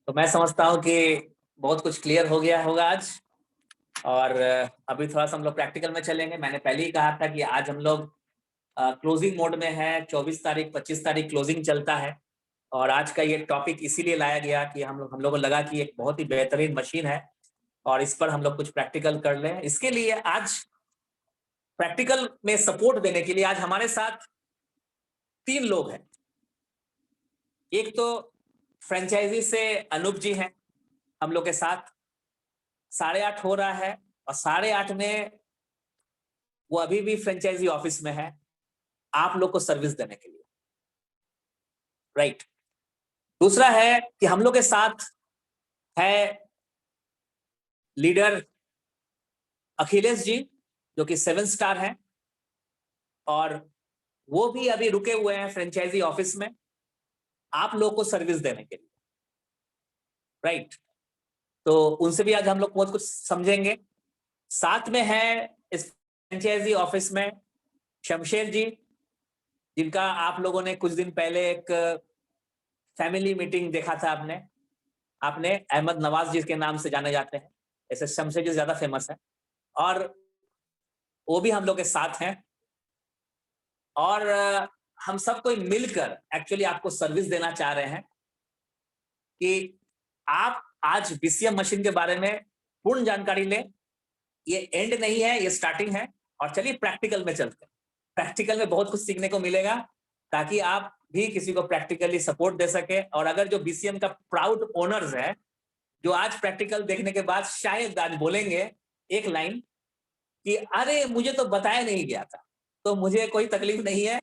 तो मैं समझता हूँ कि बहुत कुछ क्लियर हो गया होगा आज। और अभी थोड़ा सा हम लोग प्रैक्टिकल में चलेंगे। मैंने पहले ही कहा था कि आज हम लोग क्लोजिंग मोड में है, 24 तारीख 25 तारीख क्लोजिंग चलता है। और आज का ये टॉपिक इसीलिए लाया गया कि हम लोगों को लगा कि एक बहुत ही बेहतरीन मशीन है, और इस पर हम लोग कुछ प्रैक्टिकल कर लें। इसके लिए आज प्रैक्टिकल में सपोर्ट देने के लिए आज हमारे साथ 3 लोग हैं। एक तो फ्रेंचाइजी से अनूप जी हैं हम लोग के साथ। 8:30 हो रहा है, और 8:30 में वो अभी भी फ्रेंचाइजी ऑफिस में है आप लोग को सर्विस देने के लिए, राइट। दूसरा है कि हम लोग के साथ है लीडर अखिलेश जी जो कि 7 स्टार हैं, और वो भी अभी रुके हुए हैं फ्रेंचाइजी ऑफिस में आप लोग को सर्विस देने के लिए, राइट। तो उनसे भी आज हम लोग बहुत कुछ समझेंगे। साथ में है इस फ्रेंचाइजी ऑफिस में शमशेर जी, जिनका आप लोगों ने कुछ दिन पहले एक फैमिली मीटिंग देखा था। आपने अहमद नवाज जी के नाम से जाने जाते हैं, ऐसे शमशेर जी ज्यादा फेमस है, और वो भी हम लोग के साथ हैं। और हम सब कोई मिलकर एक्चुअली आपको सर्विस देना चाह रहे हैं कि आप आज बीसीएम मशीन के बारे में पूर्ण जानकारी लें। ये एंड नहीं है, ये स्टार्टिंग है। और चलिए प्रैक्टिकल में चलते हैं। प्रैक्टिकल में बहुत कुछ सीखने को मिलेगा ताकि आप भी किसी को प्रैक्टिकली सपोर्ट दे सके। और अगर जो बीसीएम का प्राउड ओनर्स है जो आज प्रैक्टिकल देखने के बाद शायद आज बोलेंगे एक लाइन कि अरे मुझे तो बताया नहीं गया था, तो मुझे कोई तकलीफ नहीं है,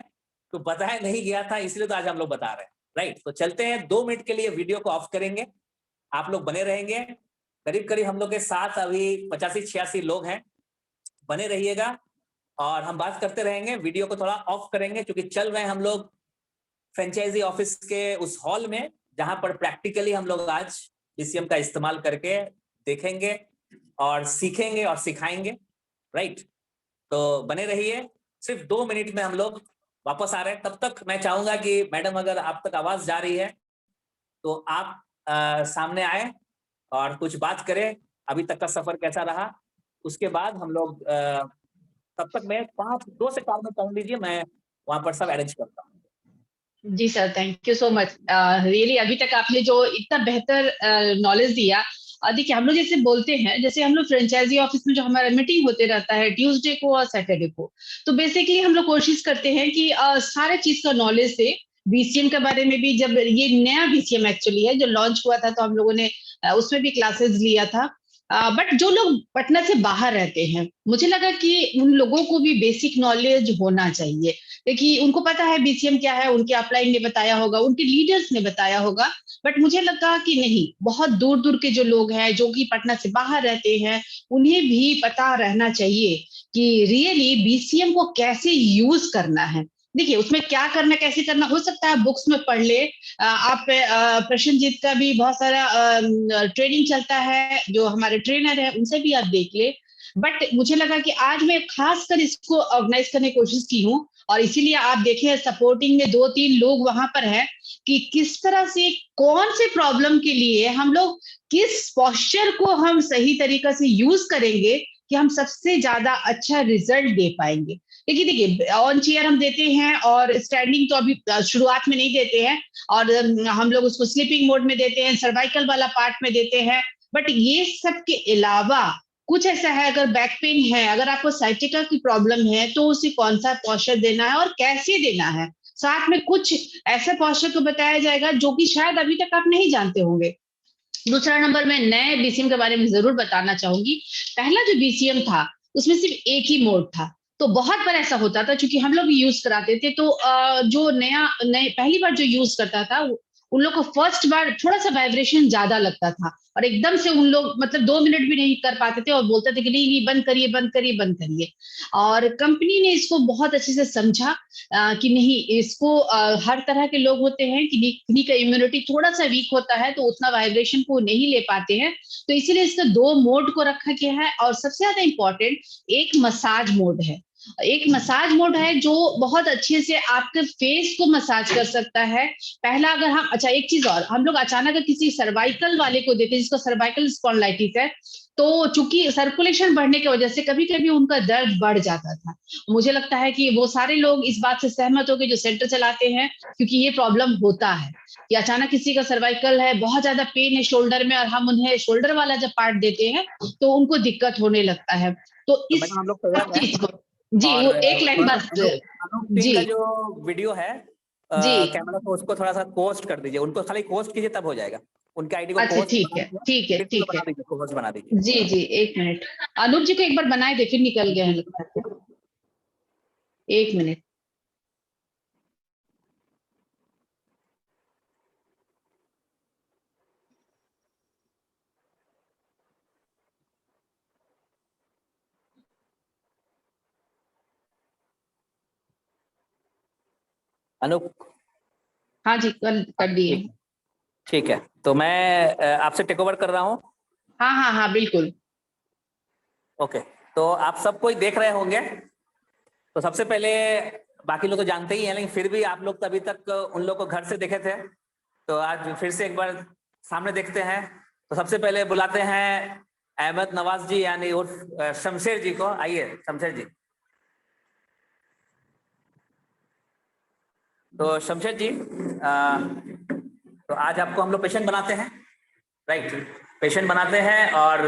तो बताया नहीं गया था इसलिए तो आज हम लोग बता रहे हैं, राइट। तो चलते हैं, 2 मिनट के लिए वीडियो को ऑफ करेंगे, आप लोग बने रहेंगे। करीब करीब हम लोग के साथ अभी 85-86 लोग हैं, बने रहिएगा और हम बात करते रहेंगे। वीडियो को थोड़ा ऑफ करेंगे क्योंकि चल रहे हैं हम लोग फ्रेंचाइजी ऑफिस के उस हॉल में जहां पर प्रैक्टिकली हम लोग आज बीसीएम का इस्तेमाल करके देखेंगे और सीखेंगे और सिखाएंगे, राइट। तो बने रहिए, सिर्फ 2 मिनट में हम लोग वापस आ रहे हैं। तब तक मैं चाहूंगा कि मैडम अगर आप तक आवाज जा रही है तो आप सामने आए और कुछ बात करें, अभी तक का सफर कैसा रहा। उसके बाद हम लोग तब तक मैं 2 से 4 मिनट टाइम लीजिए, मैं वहां पर सब अरेंज करता हूँ। जी sir, thank you so much. Really अभी तक आपने जो इतना बेहतर नॉलेज दिया। देखिए, हम लोग जैसे बोलते हैं, जैसे हम लोग फ्रेंचाइजी ऑफिस में जो हमारा मीटिंग होते रहता है ट्यूसडे को और सैटरडे को, तो बेसिकली हम लोग कोशिश करते हैं कि सारे चीज का नॉलेज से बीसीएम के बारे में भी, जब ये नया बीसीएम एक्चुअली है जो लॉन्च हुआ था तो हम लोगों ने उसमें भी क्लासेस लिया था। बट जो लोग पटना से बाहर रहते हैं, मुझे लगा कि उन लोगों को भी बेसिक नॉलेज होना चाहिए, क्योंकि उनको पता है बीसीएम क्या है, उनके अपलाइन ने बताया होगा, उनके लीडर्स ने बताया होगा। बट मुझे लगा कि नहीं, बहुत दूर दूर के जो लोग हैं जो कि पटना से बाहर रहते हैं, उन्हें भी पता रहना चाहिए कि रियली बीसीएम को कैसे यूज करना है। देखिए, उसमें क्या करना कैसे करना, हो सकता है बुक्स में पढ़ ले। आप प्रशनजीत का भी बहुत सारा ट्रेनिंग चलता है, जो हमारे ट्रेनर है उनसे भी आप देख ले। बट मुझे लगा कि आज मैं खासकर इसको ऑर्गेनाइज करने की कोशिश की हूँ, और इसीलिए आप देखें सपोर्टिंग में 2-3 लोग वहां पर है कि किस तरह से कौन से प्रॉब्लम के लिए हम लोग किस पोस्चर को हम सही तरीका से यूज करेंगे कि हम सबसे ज्यादा अच्छा रिजल्ट दे पाएंगे। क्योंकि देखिए, ऑन चेयर हम देते हैं और स्टैंडिंग तो अभी शुरुआत में नहीं देते हैं, और हम लोग उसको स्लीपिंग मोड में देते हैं, सर्वाइकल वाला पार्ट में देते हैं। बट ये सब के अलावा कुछ ऐसा है, अगर बैक पेन है, अगर आपको साइटिका की प्रॉब्लम है, तो उसे कौन सा पोस्चर देना है और कैसे देना है। साथ में कुछ ऐसे पोस्चर को बताया जाएगा जो कि शायद अभी तक आप नहीं जानते होंगे। दूसरा नंबर, मैं नए बीसीएम के बारे में जरूर बताना चाहूंगी। पहला जो बीसीएम था उसमें सिर्फ एक ही मोड था, तो बहुत बार ऐसा होता था, क्योंकि हम लोग भी यूज कराते थे, तो जो नए पहली बार जो यूज करता था उन लोग को फर्स्ट बार थोड़ा सा वाइब्रेशन ज्यादा लगता था, और एकदम से उन लोग मतलब 2 मिनट भी नहीं कर पाते थे और बोलते थे कि नहीं नहीं, बंद करिए बंद करिए बंद करिए। और कंपनी ने इसको बहुत अच्छे से समझा कि नहीं, इसको हर तरह के लोग होते हैं कि किन्हीं का इम्यूनिटी थोड़ा सा वीक होता है तो उतना वाइब्रेशन को नहीं ले पाते हैं, तो इसीलिए इसका 2 मोड को रखा गया है। और सबसे ज्यादा इंपॉर्टेंट एक मसाज मोड है। एक मसाज मोड है जो बहुत अच्छे से आपके फेस को मसाज कर सकता है। पहला, अगर हम, अच्छा एक चीज और, हम लोग अचानक किसी सर्वाइकल वाले को देते हैं जिसको सर्वाइकल स्पॉन्डिलाइटिस है, तो चूंकि सर्कुलेशन बढ़ने की वजह से कभी कभी उनका दर्द बढ़ जाता था। मुझे लगता है कि वो सारे लोग इस बात से सहमत होंगे जो सेंटर चलाते हैं, क्योंकि ये प्रॉब्लम होता है कि अचानक किसी का सर्वाइकल है, बहुत ज्यादा पेन है शोल्डर में, और हम उन्हें शोल्डर वाला जब पार्ट देते हैं तो उनको दिक्कत होने लगता है। तो इस मैडम हम लोग तैयार हैं। चीज को, जी वो एक लाइन बस। अनूप सिंह जी का जो वीडियो है जी, कैमरा को उसको थोड़ा सा पोस्ट कर दीजिए, उनको खाली पोस्ट कीजिए तब हो जाएगा। उनके आईडी को अच्छा पोस्ट ठीक बना है दीजिए, ठीक है फिर से ठीक है। बना दीजिए, पोस्ट बना दीजिए। जी जी, एक मिनट, अनूप जी को एक बार बनाए दे, फिर निकल गए हैं लगता है। 1 मिनट। अनूप, हाँ जी, कर दिए। ठीक है, तो मैं आपसे टेक ओवर कर रहा हूँ। हाँ हाँ हाँ, बिल्कुल। ओके, तो आप सब कोई देख रहे होंगे। तो सबसे पहले, बाकी लोग तो जानते ही हैं, लेकिन फिर भी आप लोग तो अभी तक उन लोग को घर से देखे थे, तो आज फिर से एक बार सामने देखते हैं। तो सबसे पहले बुलाते हैं अहमद नवाज जी, यानी उर्फ शमशेर जी को। आइए शमशेर जी। तो शमशेर जी, तो आज आपको हम लोग पेशेंट बनाते हैं, राइट? पेशेंट बनाते हैं और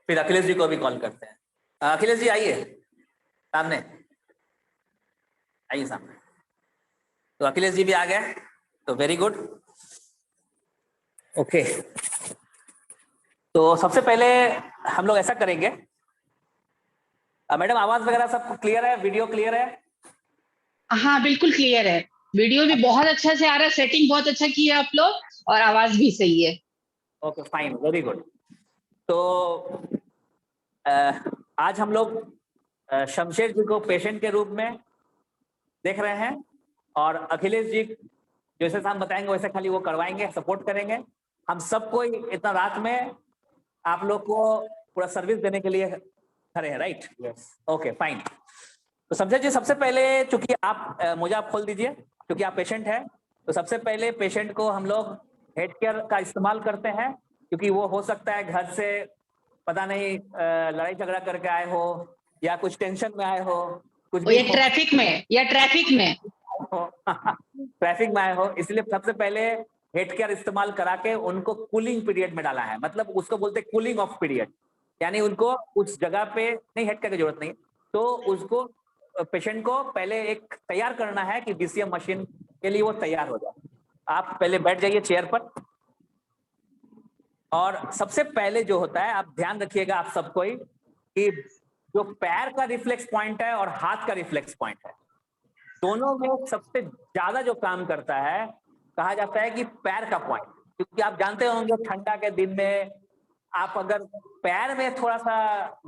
फिर अखिलेश जी को भी कॉल करते हैं। अखिलेश जी आइए सामने, आइए सामने। तो अखिलेश जी भी आ गए, तो वेरी गुड। ओके, तो सबसे पहले हम लोग ऐसा करेंगे, मैडम आवाज वगैरह सब क्लियर है? वीडियो क्लियर है? हाँ, बिल्कुल क्लियर है। वीडियो भी बहुत अच्छा से आ रहा है, सेटिंग बहुत अच्छा की है आप लोग, और आवाज भी सही है। Okay fine, very good. तो आज हम लोग शमशेर जी को पेशेंट के रूप में देख रहे हैं, और अखिलेश जी जैसे हम बताएंगे वैसे खाली वो करवाएंगे, सपोर्ट करेंगे। हम सबको इतना रात में आप लोग को पूरा सर्विस देने के लिए खड़े हैं, राइट? Okay fine. तो शमशेर जी, सबसे पहले चूंकि आप मुझे आप खोल दीजिए, क्योंकि आप पेशेंट हैं, तो सबसे पहले पेशेंट को हम लोग हेड केयर का इस्तेमाल करते हैं, क्योंकि वो हो सकता है घर से पता नहीं लड़ाई झगड़ा करके आए हो, या कुछ टेंशन में आए हो, कुछ भी या ट्रैफिक में, ट्रैफिक में आए हो, इसलिए सबसे पहले हेड केयर इस्तेमाल करा के उनको कूलिंग पीरियड में डाला है। मतलब उसको बोलते हैं कूलिंग ऑफ पीरियड, यानी उनको उस जगह पे नहीं हेड केयर की जरूरत नहीं, तो उसको पेशेंट को पहले एक तैयार करना है कि बीसीएम मशीन के लिए वो तैयार हो जाए। आप पहले बैठ जाइए चेयर पर, और सबसे पहले जो होता है, आप ध्यान रखिएगा आप सबको ही, कि जो पैर का रिफ्लेक्स पॉइंट है और हाथ का रिफ्लेक्स पॉइंट है, दोनों में सबसे ज्यादा जो काम करता है, कहा जाता है कि पैर का पॉइंट। क्योंकि आप जानते होंगे ठंडा के दिन में आप अगर पैर में थोड़ा सा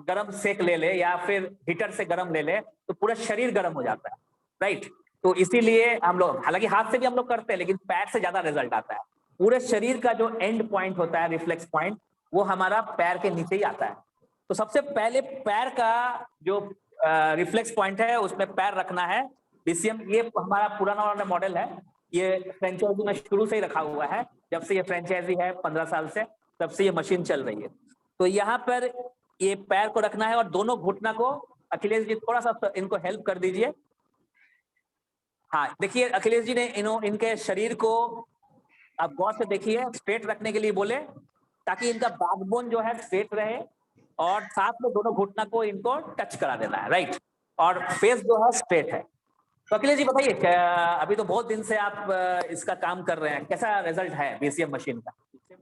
गर्म सेक ले ले, या फिर हीटर से गर्म ले ले, तो पूरा शरीर गर्म हो जाता है, राइट? तो इसीलिए हम लोग, हालांकि हाथ से भी हम लोग करते हैं, लेकिन पैर से ज्यादा रिजल्ट आता है। पूरे शरीर का जो एंड पॉइंट होता है, रिफ्लेक्स पॉइंट, वो हमारा पैर के नीचे ही आता है। तो सबसे पहले पैर का जो रिफ्लेक्स पॉइंट है, उसमें पैर रखना है। बीसीएम ये हमारा पुराना वाला मॉडल है, ये फ्रेंचाइजी में शुरू से ही रखा हुआ है। जब से ये फ्रेंचाइजी है 15 साल से, तब से ये मशीन चल रही है। तो यहाँ पर ये पैर को रखना है, और दोनों घुटना को, अखिलेश जी थोड़ा सा इनको हेल्प कर दीजिए। हाँ, देखिए अखिलेश जी ने इनके शरीर को आप गौर से देखिए, स्ट्रेट रखने के लिए बोले, ताकि इनका बैकबोन जो है स्ट्रेट रहे, और साथ में दोनों घुटना को इनको टच करा देना है, राइट? और फेस जो है स्ट्रेट है। तो अखिलेश जी बताइए, अभी तो बहुत दिन से आप इसका काम कर रहे हैं, कैसा रिजल्ट है बीसीएम मशीन का?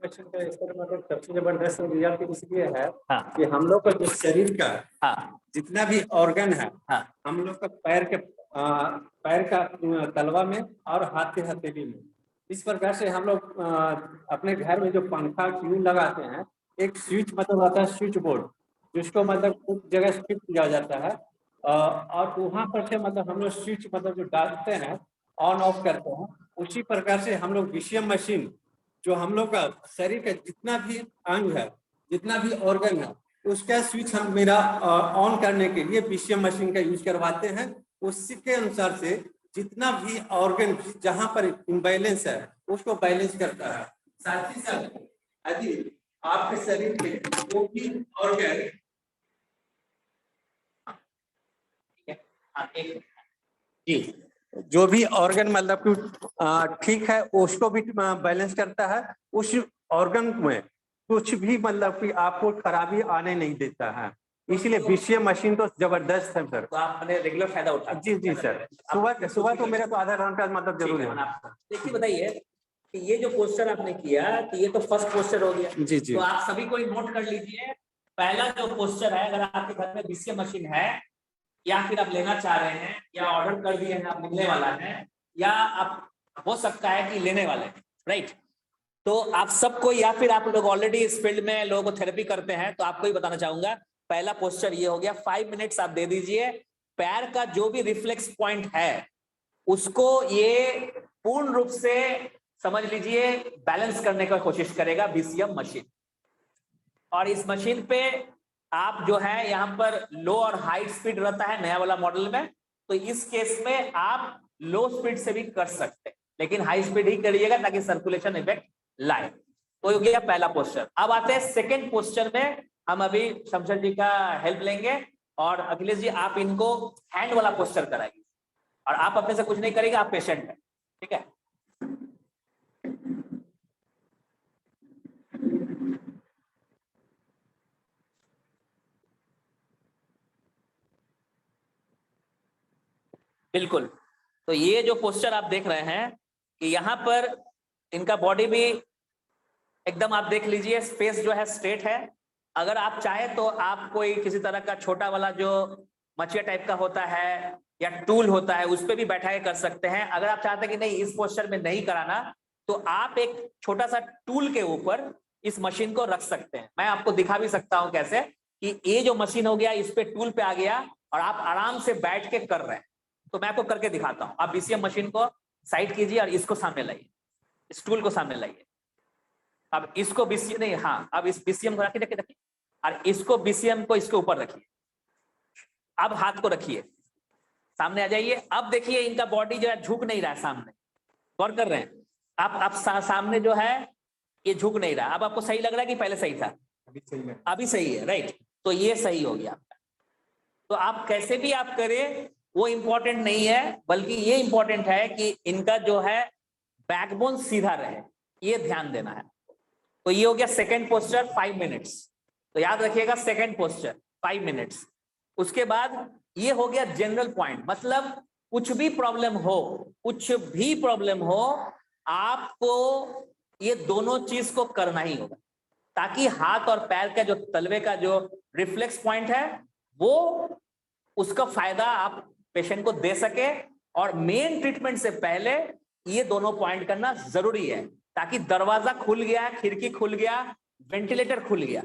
मशीन का इसका मतलब सबसे जबरदस्त रिजल्ट इसलिए है, हाँ, कि हम लोग का जो शरीर का हाँ, जितना भी ऑर्गन है, हाँ, हम लोग का पैर का तलवा में और हाथ के हथेली में, इस प्रकार से हम लोग अपने घर में जो पंखा ट्यूब लगाते हैं, एक स्विच मतलब आता है, स्विच बोर्ड, जिसको मतलब उस जगह शिफ्ट किया जाता है, और वहाँ पर से मतलब हम लोग स्विच मतलब जो डालते हैं, ऑन ऑफ करते हैं। उसी प्रकार से हम लोग बीसीएम मशीन, जो हम लोग का शरीर का जितना भी अंग है, जितना भी ऑर्गन है, उसका स्विच हम मेरा ऑन करने के लिए बीसीएम मशीन का यूज करवाते हैं। उसी के अनुसार से जितना भी ऑर्गन जहां पर इम्बैलेंस है, उसको बैलेंस करता है। साथ ही साथ यदि आपके शरीर के जो भी ऑर्गन जी, जो भी ऑर्गन मतलब ठीक है, उसको भी बैलेंस करता है। उस ऑर्गन में कुछ भी मतलब कि आपको खराबी आने नहीं देता है, इसलिए बीसीएम मशीन तो जबरदस्त है सर। तो आपने रेगुलर फायदा उठा? जी सर, सुबह तो मेरा तो आधा घंटा मतलब जरूर है। देखिए बताइए कि ये जो पोस्टर आपने किया, कि ये तो फर्स्ट पोस्टर हो गया। जी। तो आप सभी को नोट कर लीजिए, पहला जो पोस्टर है, अगर आपके घर में बीसीएम मशीन है, या फिर आप लेना चाह रहे हैं, या ऑर्डर कर दिए हैं, आप मिलने वाला है, या आप हो सकता है कि लेने वाले हैं, राइट। तो आप सबको, या फिर आप लोग ऑलरेडी इस फील्ड में लोगों को थेरेपी करते हैं, तो आपको ही बताना चाहूंगा, पहला पोस्चर ये हो गया। 5 मिनट्स आप दे दीजिए। पैर का जो भी रिफ्लेक्स पॉइंट है उसको ये पूर्ण रूप से समझ लीजिए बैलेंस करने का कोशिश करेगा बीसीएम मशीन। और इस मशीन पे आप जो है यहाँ पर लो और हाई स्पीड रहता है नया वाला मॉडल में, तो इस केस में आप लो स्पीड से भी कर सकते हैं, लेकिन हाई स्पीड ही करिएगा ताकि सर्कुलेशन इफेक्ट लाए। तो हो गया पहला पोस्चर। अब आते हैं सेकेंड पोस्चर में। हम अभी शमशेर जी का हेल्प लेंगे और अखिलेश जी आप इनको हैंड वाला पोस्चर कराइए, और आप अपने से कुछ नहीं करेंगे, आप पेशेंट हैं, ठीक है। बिल्कुल। तो ये जो पोस्चर आप देख रहे हैं कि यहाँ पर इनका बॉडी भी एकदम आप देख लीजिए, स्पेस जो है स्ट्रेट है। अगर आप चाहे तो आप कोई किसी तरह का छोटा वाला जो मचिया टाइप का होता है या टूल होता है उस पर भी बैठा के कर सकते हैं। अगर आप चाहते हैं कि नहीं इस पोस्चर में नहीं कराना, तो आप एक छोटा सा टूल के ऊपर इस मशीन को रख सकते हैं। मैं आपको दिखा भी सकता हूं कैसे, कि ये जो मशीन हो गया इस पे टूल पे आ गया और आप आराम से बैठ के कर रहे हैं। तो मैं आपको करके दिखाता हूं। आप बीसीएम मशीन को साइड कीजिए और इसको सामने लाइए, इस टूल को सामने लाइए। अब इसको बीसीएम नहीं, हाँ, अब इस बीसीएम को रखिए, रखिए, और इसको बीसीएम को इसके ऊपर रखिए। अब हाथ को रखिए, सामने आ जाइए। अब देखिए इनका बॉडी जो है झुक नहीं रहा है, सामने गौर कर रहे हैं आप सामने जो है ये झुक नहीं रहा। अब आपको सही लग रहा है कि पहले सही था? अभी सही है, अभी सही है, राइट। तो ये सही हो गया आपका। तो आप कैसे भी आप करें वो इंपॉर्टेंट नहीं है, बल्कि ये इंपॉर्टेंट है कि इनका जो है बैकबोन सीधा रहे, ये ध्यान देना है। तो ये हो गया सेकंड पोस्चर 5 मिनट्स। तो याद रखिएगा सेकंड पोस्चर 5 मिनट्स। उसके बाद ये हो गया जनरल पॉइंट, मतलब कुछ भी प्रॉब्लम हो आपको ये दोनों चीज को करना ही होगा, ताकि हाथ और पैर का जो तलवे का जो रिफ्लेक्स पॉइंट है वो उसका फायदा आप पेशेंट को दे सके। और मेन ट्रीटमेंट से पहले ये दोनों पॉइंट करना जरूरी है, ताकि दरवाजा खुल गया, खिड़की खुल गया, वेंटिलेटर खुल गया,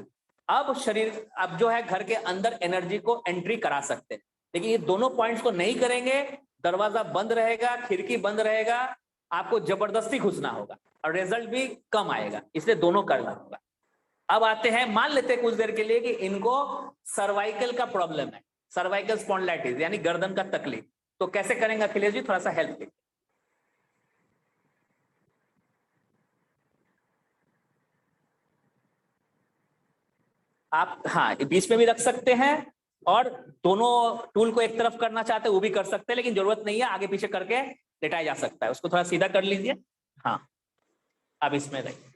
अब शरीर अब जो है घर के अंदर एनर्जी को एंट्री करा सकते हैं। लेकिन ये दोनों पॉइंट्स को नहीं करेंगे, दरवाजा बंद रहेगा, खिड़की बंद रहेगा, आपको जबरदस्ती घुसना होगा और रिजल्ट भी कम आएगा, इसलिए दोनों करना होगा। अब आते हैं, मान लेते हैं कुछ देर के लिए कि इनको सर्वाइकल का प्रॉब्लम है, सर्वाइकल स्पॉन्डिलाइटिस यानी गर्दन का तकलीफ। तो कैसे करेंगे अखिलेश जी, थोड़ा सा हेल्प कीजिए। आप हाँ बीच में भी रख सकते हैं, और दोनों टूल को एक तरफ करना चाहते हैं वो भी कर सकते हैं, लेकिन जरूरत नहीं है, आगे पीछे करके लेटाया जा सकता है। उसको थोड़ा सीधा कर लीजिए। हाँ अब इसमें रहिए,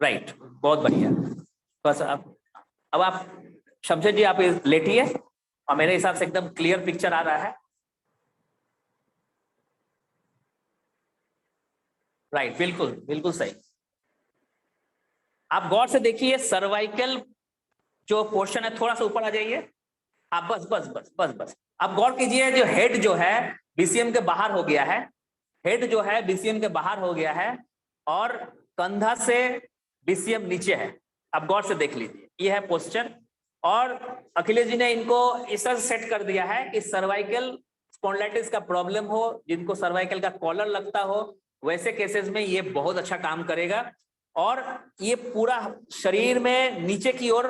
राइट, बहुत बढ़िया। बस अब आप शमशेर जी आप लेटिए, और मेरे हिसाब से एकदम क्लियर पिक्चर आ रहा है, राइट, बिल्कुल बिल्कुल सही। आप गौर से देखिए सर्वाइकल जो पोर्शन है, थोड़ा सा ऊपर आ जाइए आप, बस बस बस बस बस। आप गौर कीजिए जो हेड जो है बीसीएम के बाहर हो गया है, हेड जो है बीसीएम के बाहर हो गया है, और कंधा से बीसीएम नीचे है। आप गौर से देख लीजिए, ये है पोस्चर। और अखिलेश जी ने इनको इस तरह सेट कर दिया है कि सर्वाइकल स्पॉन्डिलाइटिस का प्रॉब्लम हो, जिनको सर्वाइकल का कॉलर लगता हो, वैसे केसेस में ये बहुत अच्छा काम करेगा। और ये पूरा शरीर में नीचे की ओर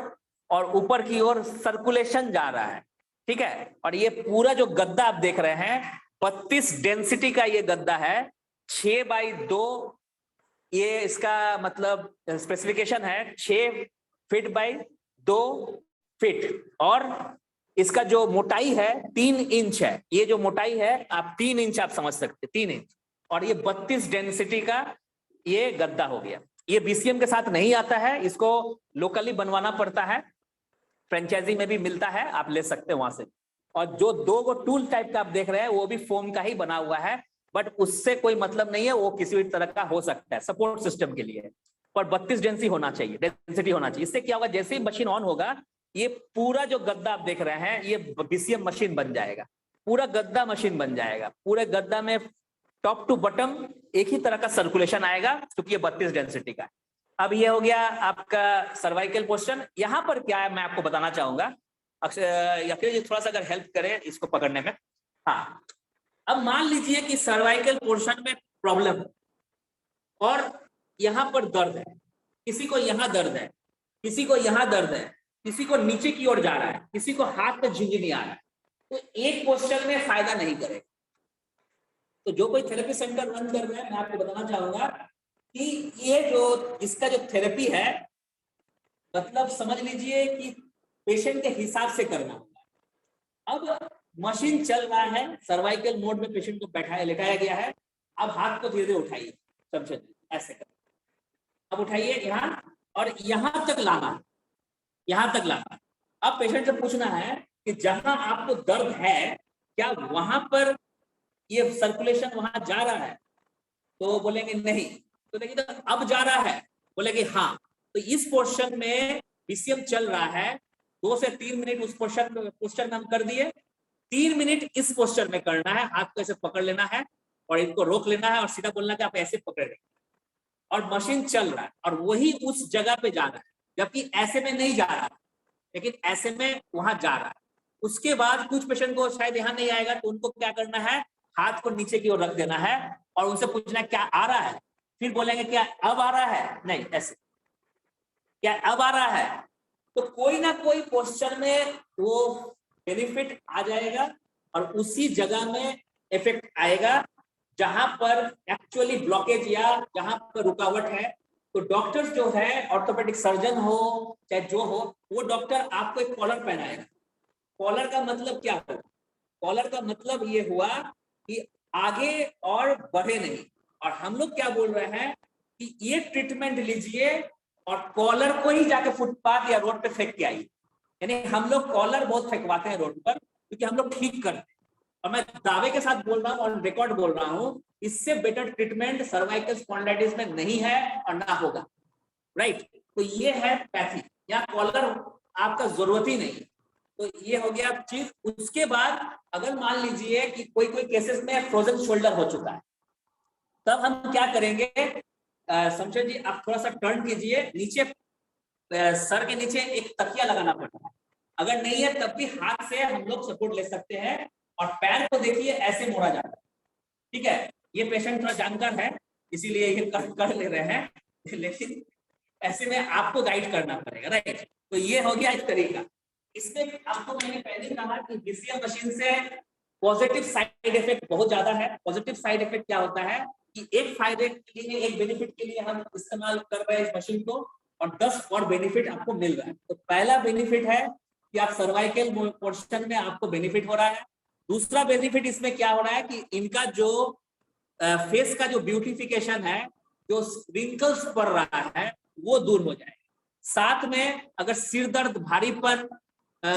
और ऊपर की ओर सर्कुलेशन जा रहा है, ठीक है। और ये पूरा जो गद्दा आप देख रहे हैं 32 डेंसिटी का ये गद्दा है, 6x2 ये इसका मतलब स्पेसिफिकेशन है, 6 फीट बाई 2 फीट। और इसका जो मोटाई है 3 इंच है, ये जो मोटाई है आप 3 इंच आप समझ सकते, 3 इंच। और ये 32 डेंसिटी का ये गद्दा हो गया। ये बीसीएम के साथ नहीं आता है, इसको लोकली बनवाना पड़ता है, फ्रेंचाइजी में भी मिलता है, आप ले सकते हैं वहां से। और जो 2 टूल टाइप का आप देख रहे हैं वो भी फोम का ही बना हुआ है, बट उससे कोई मतलब नहीं है, वो किसी भी तरह का हो सकता है, सपोर्ट सिस्टम के लिए। पर 32 डेंसिटी होना चाहिए, इससे क्या होगा, जैसे ही मशीन ऑन होगा ये पूरा जो गद्दा आप देख रहे हैं ये बीसीएम मशीन बन जाएगा, पूरा गद्दा मशीन बन जाएगा। पूरे गद्दा में टॉप टू बॉटम एक ही तरह का सर्कुलेशन आएगा, क्योंकि ये 32 डेंसिटी का है। अब ये हो गया आपका सर्वाइकल पोर्शन। यहाँ पर क्या है मैं आपको बताना चाहूंगा, अक्षय जी थोड़ा सा अगर हेल्प करें इसको पकड़ने में। हाँ, अब मान लीजिए कि सर्वाइकल पोर्शन में प्रॉब्लम है और यहाँ पर दर्द है, किसी को यहाँ दर्द है, किसी को यहाँ दर्द है, किसी को नीचे की ओर जा रहा है, किसी को हाथ में झिंझनी आ रहा है, तो एक पोस्चर में फायदा नहीं करेगा। तो जो कोई थेरेपी सेंटर रन कर रहा है, मैं आपको बताना चाहूंगा कि ये जो इसका जो थेरेपी है, मतलब समझ लीजिए कि पेशेंट के हिसाब से करना होगा। अब मशीन चल रहा है, सर्वाइकल मोड में पेशेंट को बैठाया लेटाया गया है। अब हाथ को धीरे धीरे उठाइए, समझे, ऐसे कर, अब उठाइए यहाँ और यहाँ तक लाना, यहाँ तक लाना। अब पेशेंट से पूछना है कि जहां आपको दर्द है क्या वहां पर ये सर्कुलेशन वहां जा रहा है? तो बोलेंगे नहीं। तो देखिए तो अब जा रहा है, बोलेंगे हाँ। तो इस पोर्शन में बीसीएम चल रहा है, 2 से 3 मिनट उस पोस्चर में हम कर दिए, 3 मिनट इस पोस्चर में करना है। हाथ को ऐसे पकड़ लेना है और इनको रोक लेना है और सीधा बोलना कि आप ऐसे पकड़ रहे, और मशीन चल रहा है और वही उस जगह पे जा रहा है, जबकि ऐसे में नहीं जा रहा, लेकिन ऐसे में वहां जा रहा है। उसके बाद कुछ पेशेंट को शायद यहाँ नहीं आएगा, तो उनको क्या करना है, हाथ को नीचे की ओर रख देना है और उनसे पूछना है क्या आ रहा है। फिर बोलेंगे क्या अब आ रहा है? नहीं, ऐसे, क्या अब आ रहा है? तो कोई ना कोई पोस्चर में वो बेनिफिट आ जाएगा और उसी जगह में इफेक्ट आएगा जहां पर एक्चुअली ब्लॉकेज या जहां पर रुकावट है। तो डॉक्टर जो है, ऑर्थोपेडिक सर्जन हो चाहे जो हो, वो डॉक्टर आपको एक कॉलर पहनाएगा। कॉलर का मतलब क्या होगा? कॉलर का मतलब ये हुआ कि आगे और बढ़े नहीं। और हम लोग क्या बोल रहे हैं कि ये ट्रीटमेंट लीजिए और कॉलर को ही जाके फुटपाथ या रोड पे फेंक के आइए। यानी हम लोग कॉलर बहुत फेंकवाते हैं रोड पर, क्योंकि हम लोग ठीक करते हैं। और मैं दावे के साथ बोल रहा हूँ और रिकॉर्ड बोल रहा हूँ, इससे बेटर ट्रीटमेंट सर्वाइकल स्पॉन्डिलाइटिस में नहीं है और ना होगा, राइट। तो ये है पैथी, या कॉलर आपका जरूरत ही नहीं। तो ये हो गया चीज। उसके बाद अगर मान लीजिए कि कोई कोई केसेस में फ्रोजन शोल्डर हो चुका है, तब हम क्या करेंगे, समझे जी, आप थोड़ा सा टर्न कीजिए नीचे, सर के नीचे एक तकिया लगाना पड़ता है। अगर नहीं है तब भी हाथ से हम लोग सपोर्ट ले सकते हैं और पैर को देखिए ऐसे मोड़ा जाता है, ठीक है। ये पेशेंट थोड़ा जानकार है इसीलिए ये कर ले रहे हैं, लेकिन ऐसे में आपको गाइड करना पड़ेगा, राइट। तो ये हो गया एक तरीका। इसमें आपको मैंने पहले कहा कि बीसीएम मशीन से पॉजिटिव साइड इफेक्ट बहुत ज्यादा है। पॉजिटिव साइड इफेक्ट क्या होता है कि एक फायदे के लिए, एक बेनिफिट के लिए हम इस्तेमाल कर रहे हैं इस मशीन को और 10 और बेनिफिट आपको मिल रहा है। तो पहला बेनिफिट है कि आप सर्वाइकल पोर्शन में आपको बेनिफिट हो रहा है। दूसरा बेनिफिट इसमें क्या हो रहा है कि इनका जो फेस का जो ब्यूटिफिकेशन है, जो रिंकल्स पड़ रहा है, वो दूर हो जाएगा। साथ में अगर सिर दर्द, भारी पर,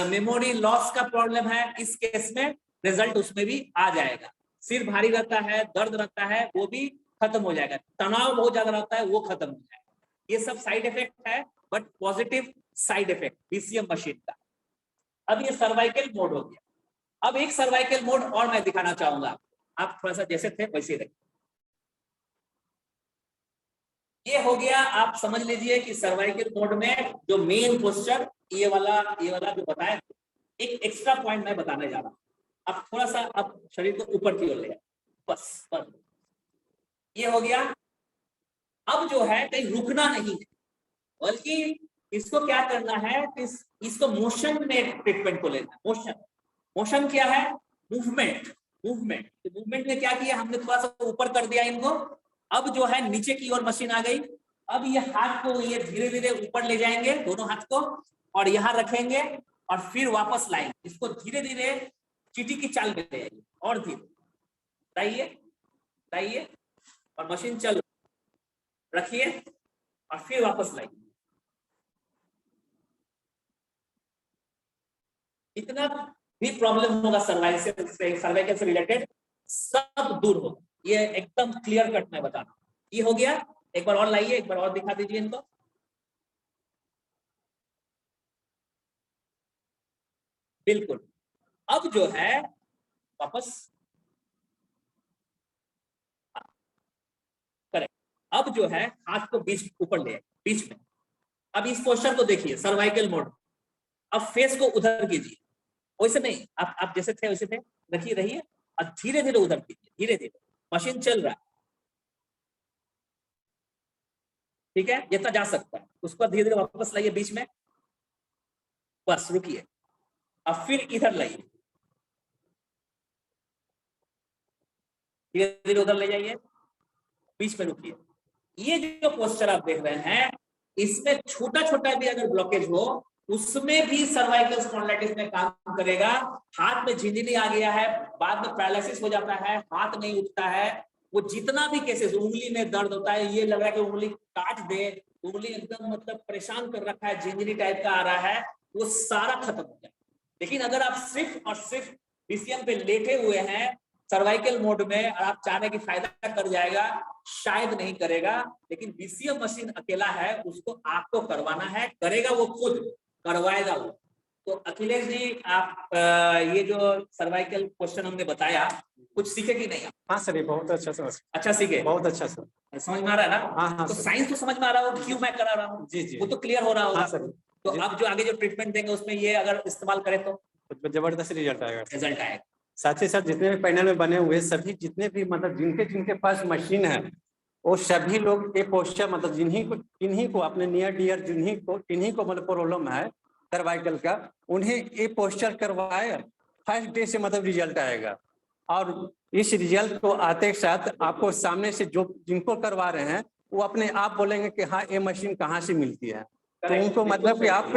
मेमोरी लॉस का प्रॉब्लम है, इस केस में रिजल्ट उसमें भी आ जाएगा। सिर भारी रहता है, दर्द रहता है, वो भी खत्म हो जाएगा। तनाव बहुत ज्यादा रहता है, वो खत्म हो जाएगा। ये सब साइड इफेक्ट है, but positive side effect BCM machine का। अब ये सर्वाइकल मोड हो गया। अब एक सर्वाइकल मोड और मैं दिखाना चाहूंगा, आप थोड़ा सा जैसे थे वैसे रखिए। ये हो गया, आप समझ लीजिए कि सर्वाइकल मोड में जो मेन पोस्चर ये वाला जो बताया, एक एक्स्ट्रा पॉइंट मैं बताने जा रहा हूं। अब थोड़ा सा आप शरीर को ऊपर की ओर ले, बस ये हो गया। अब जो है कहीं रुकना नहीं है, बल्कि इसको क्या करना है, इसको मोशन में ट्रीटमेंट को लेना। मोशन क्या है? मूवमेंट। मूवमेंट में क्या किया हमने, थोड़ा सा ऊपर कर दिया इनको। अब जो है नीचे की ओर मशीन आ गई। अब ये हाथ को ये धीरे धीरे ऊपर ले जाएंगे, दोनों हाथ को, और यहाँ रखेंगे और फिर वापस लाएंगे। इसको धीरे धीरे चींटी की चाल में ले आइए और धीरे लाइए और मशीन चल रखिए और फिर वापस लाइए। इतना भी प्रॉब्लम होगा सर्वाइकल से रिलेटेड, सब दूर हो। ये एकदम क्लियर कट मैं बता रहा हूं। ये हो गया। एक बार और लाइए, एक बार और दिखा दीजिए इनको। बिल्कुल। अब जो है वापस करेक्ट, अब जो है हाथ को बीच ऊपर ले, बीच में। अब इस पोस्चर को देखिए, सर्वाइकल मोड। अब फेस को उधर कीजिए, वैसे नहीं, आप जैसे थे वैसे थे, रखिए रहिए, और धीरे धीरे उधर कीजिए, धीरे धीरे। मशीन चल रहा है, ठीक है, जितना जा सकता है उसको धीरे धीरे वापस लाइए बीच में, बस रुकिए। अब फिर इधर लाइए, धीरे धीरे उधर ले जाइए, बीच में रुकिए। ये जो पोस्चर आप देख रहे हैं, इसमें छोटा छोटा भी अगर ब्लॉकेज हो, उसमें भी सर्वाइकल स्पॉन्डिलाइटिस में काम करेगा। हाथ में झिंझनी आ गया है, बाद में पैरालिसिस हो जाता है, हाथ नहीं उठता है, वो जितना भी केसेस, उंगली में दर्द होता है, ये लग रहा है कि उंगली काट दे, उंगली एकदम मतलब परेशान कर रखा है, झिंझनी टाइप का आ रहा है, वो सारा खत्म हो जाए। लेकिन अगर आप सिर्फ और सिर्फ बीसीएम पे लेटे हुए हैं सर्वाइकल मोड में, और आप चाह रहे हैं कि फायदा कर जाएगा, शायद नहीं करेगा। लेकिन बीसीएम मशीन अकेला है, उसको आपको करवाना है, करेगा वो खुद, करवाएगा वो। तो अखिलेश जी, आप ये जो सर्वाइकल क्वेश्चन हमने बताया, कुछ सीखे कि नहीं? हाँ सर, ये बहुत अच्छा सर। अच्छा सीखे, बहुत अच्छा सर। समझ में आ रहा है ना? हाँ हाँ तो सर। साइंस तो समझ में आ रहा हो, क्यों मैं करा रहा हूँ, जी जी, वो तो क्लियर हो रहा होगा। हाँ सर। तो अब जो आगे जो ट्रीटमेंट देंगे उसमें ये अगर इस्तेमाल करें तो जबरदस्त रिजल्ट आएगा। रिजल्ट आएगा। साथ ही साथ जितने भी पैनल में बने हुए सभी, जितने भी मतलब जिनके पास मशीन है, वो सभी लोग ये पोस्चर मतलब जिन्हीं को अपने नियर डियर जिन्हीं को मतलब प्रॉब्लम है सर्वाइकल का, उन्हें ये पोस्चर करवाए, फर्स्ट डे से मतलब रिजल्ट आएगा। और इस रिजल्ट को आते के साथ आपको सामने से जो जिनको करवा रहे हैं, वो अपने आप बोलेंगे कि हाँ, ये मशीन कहाँ से मिलती है। तो उनको मतलब कि आप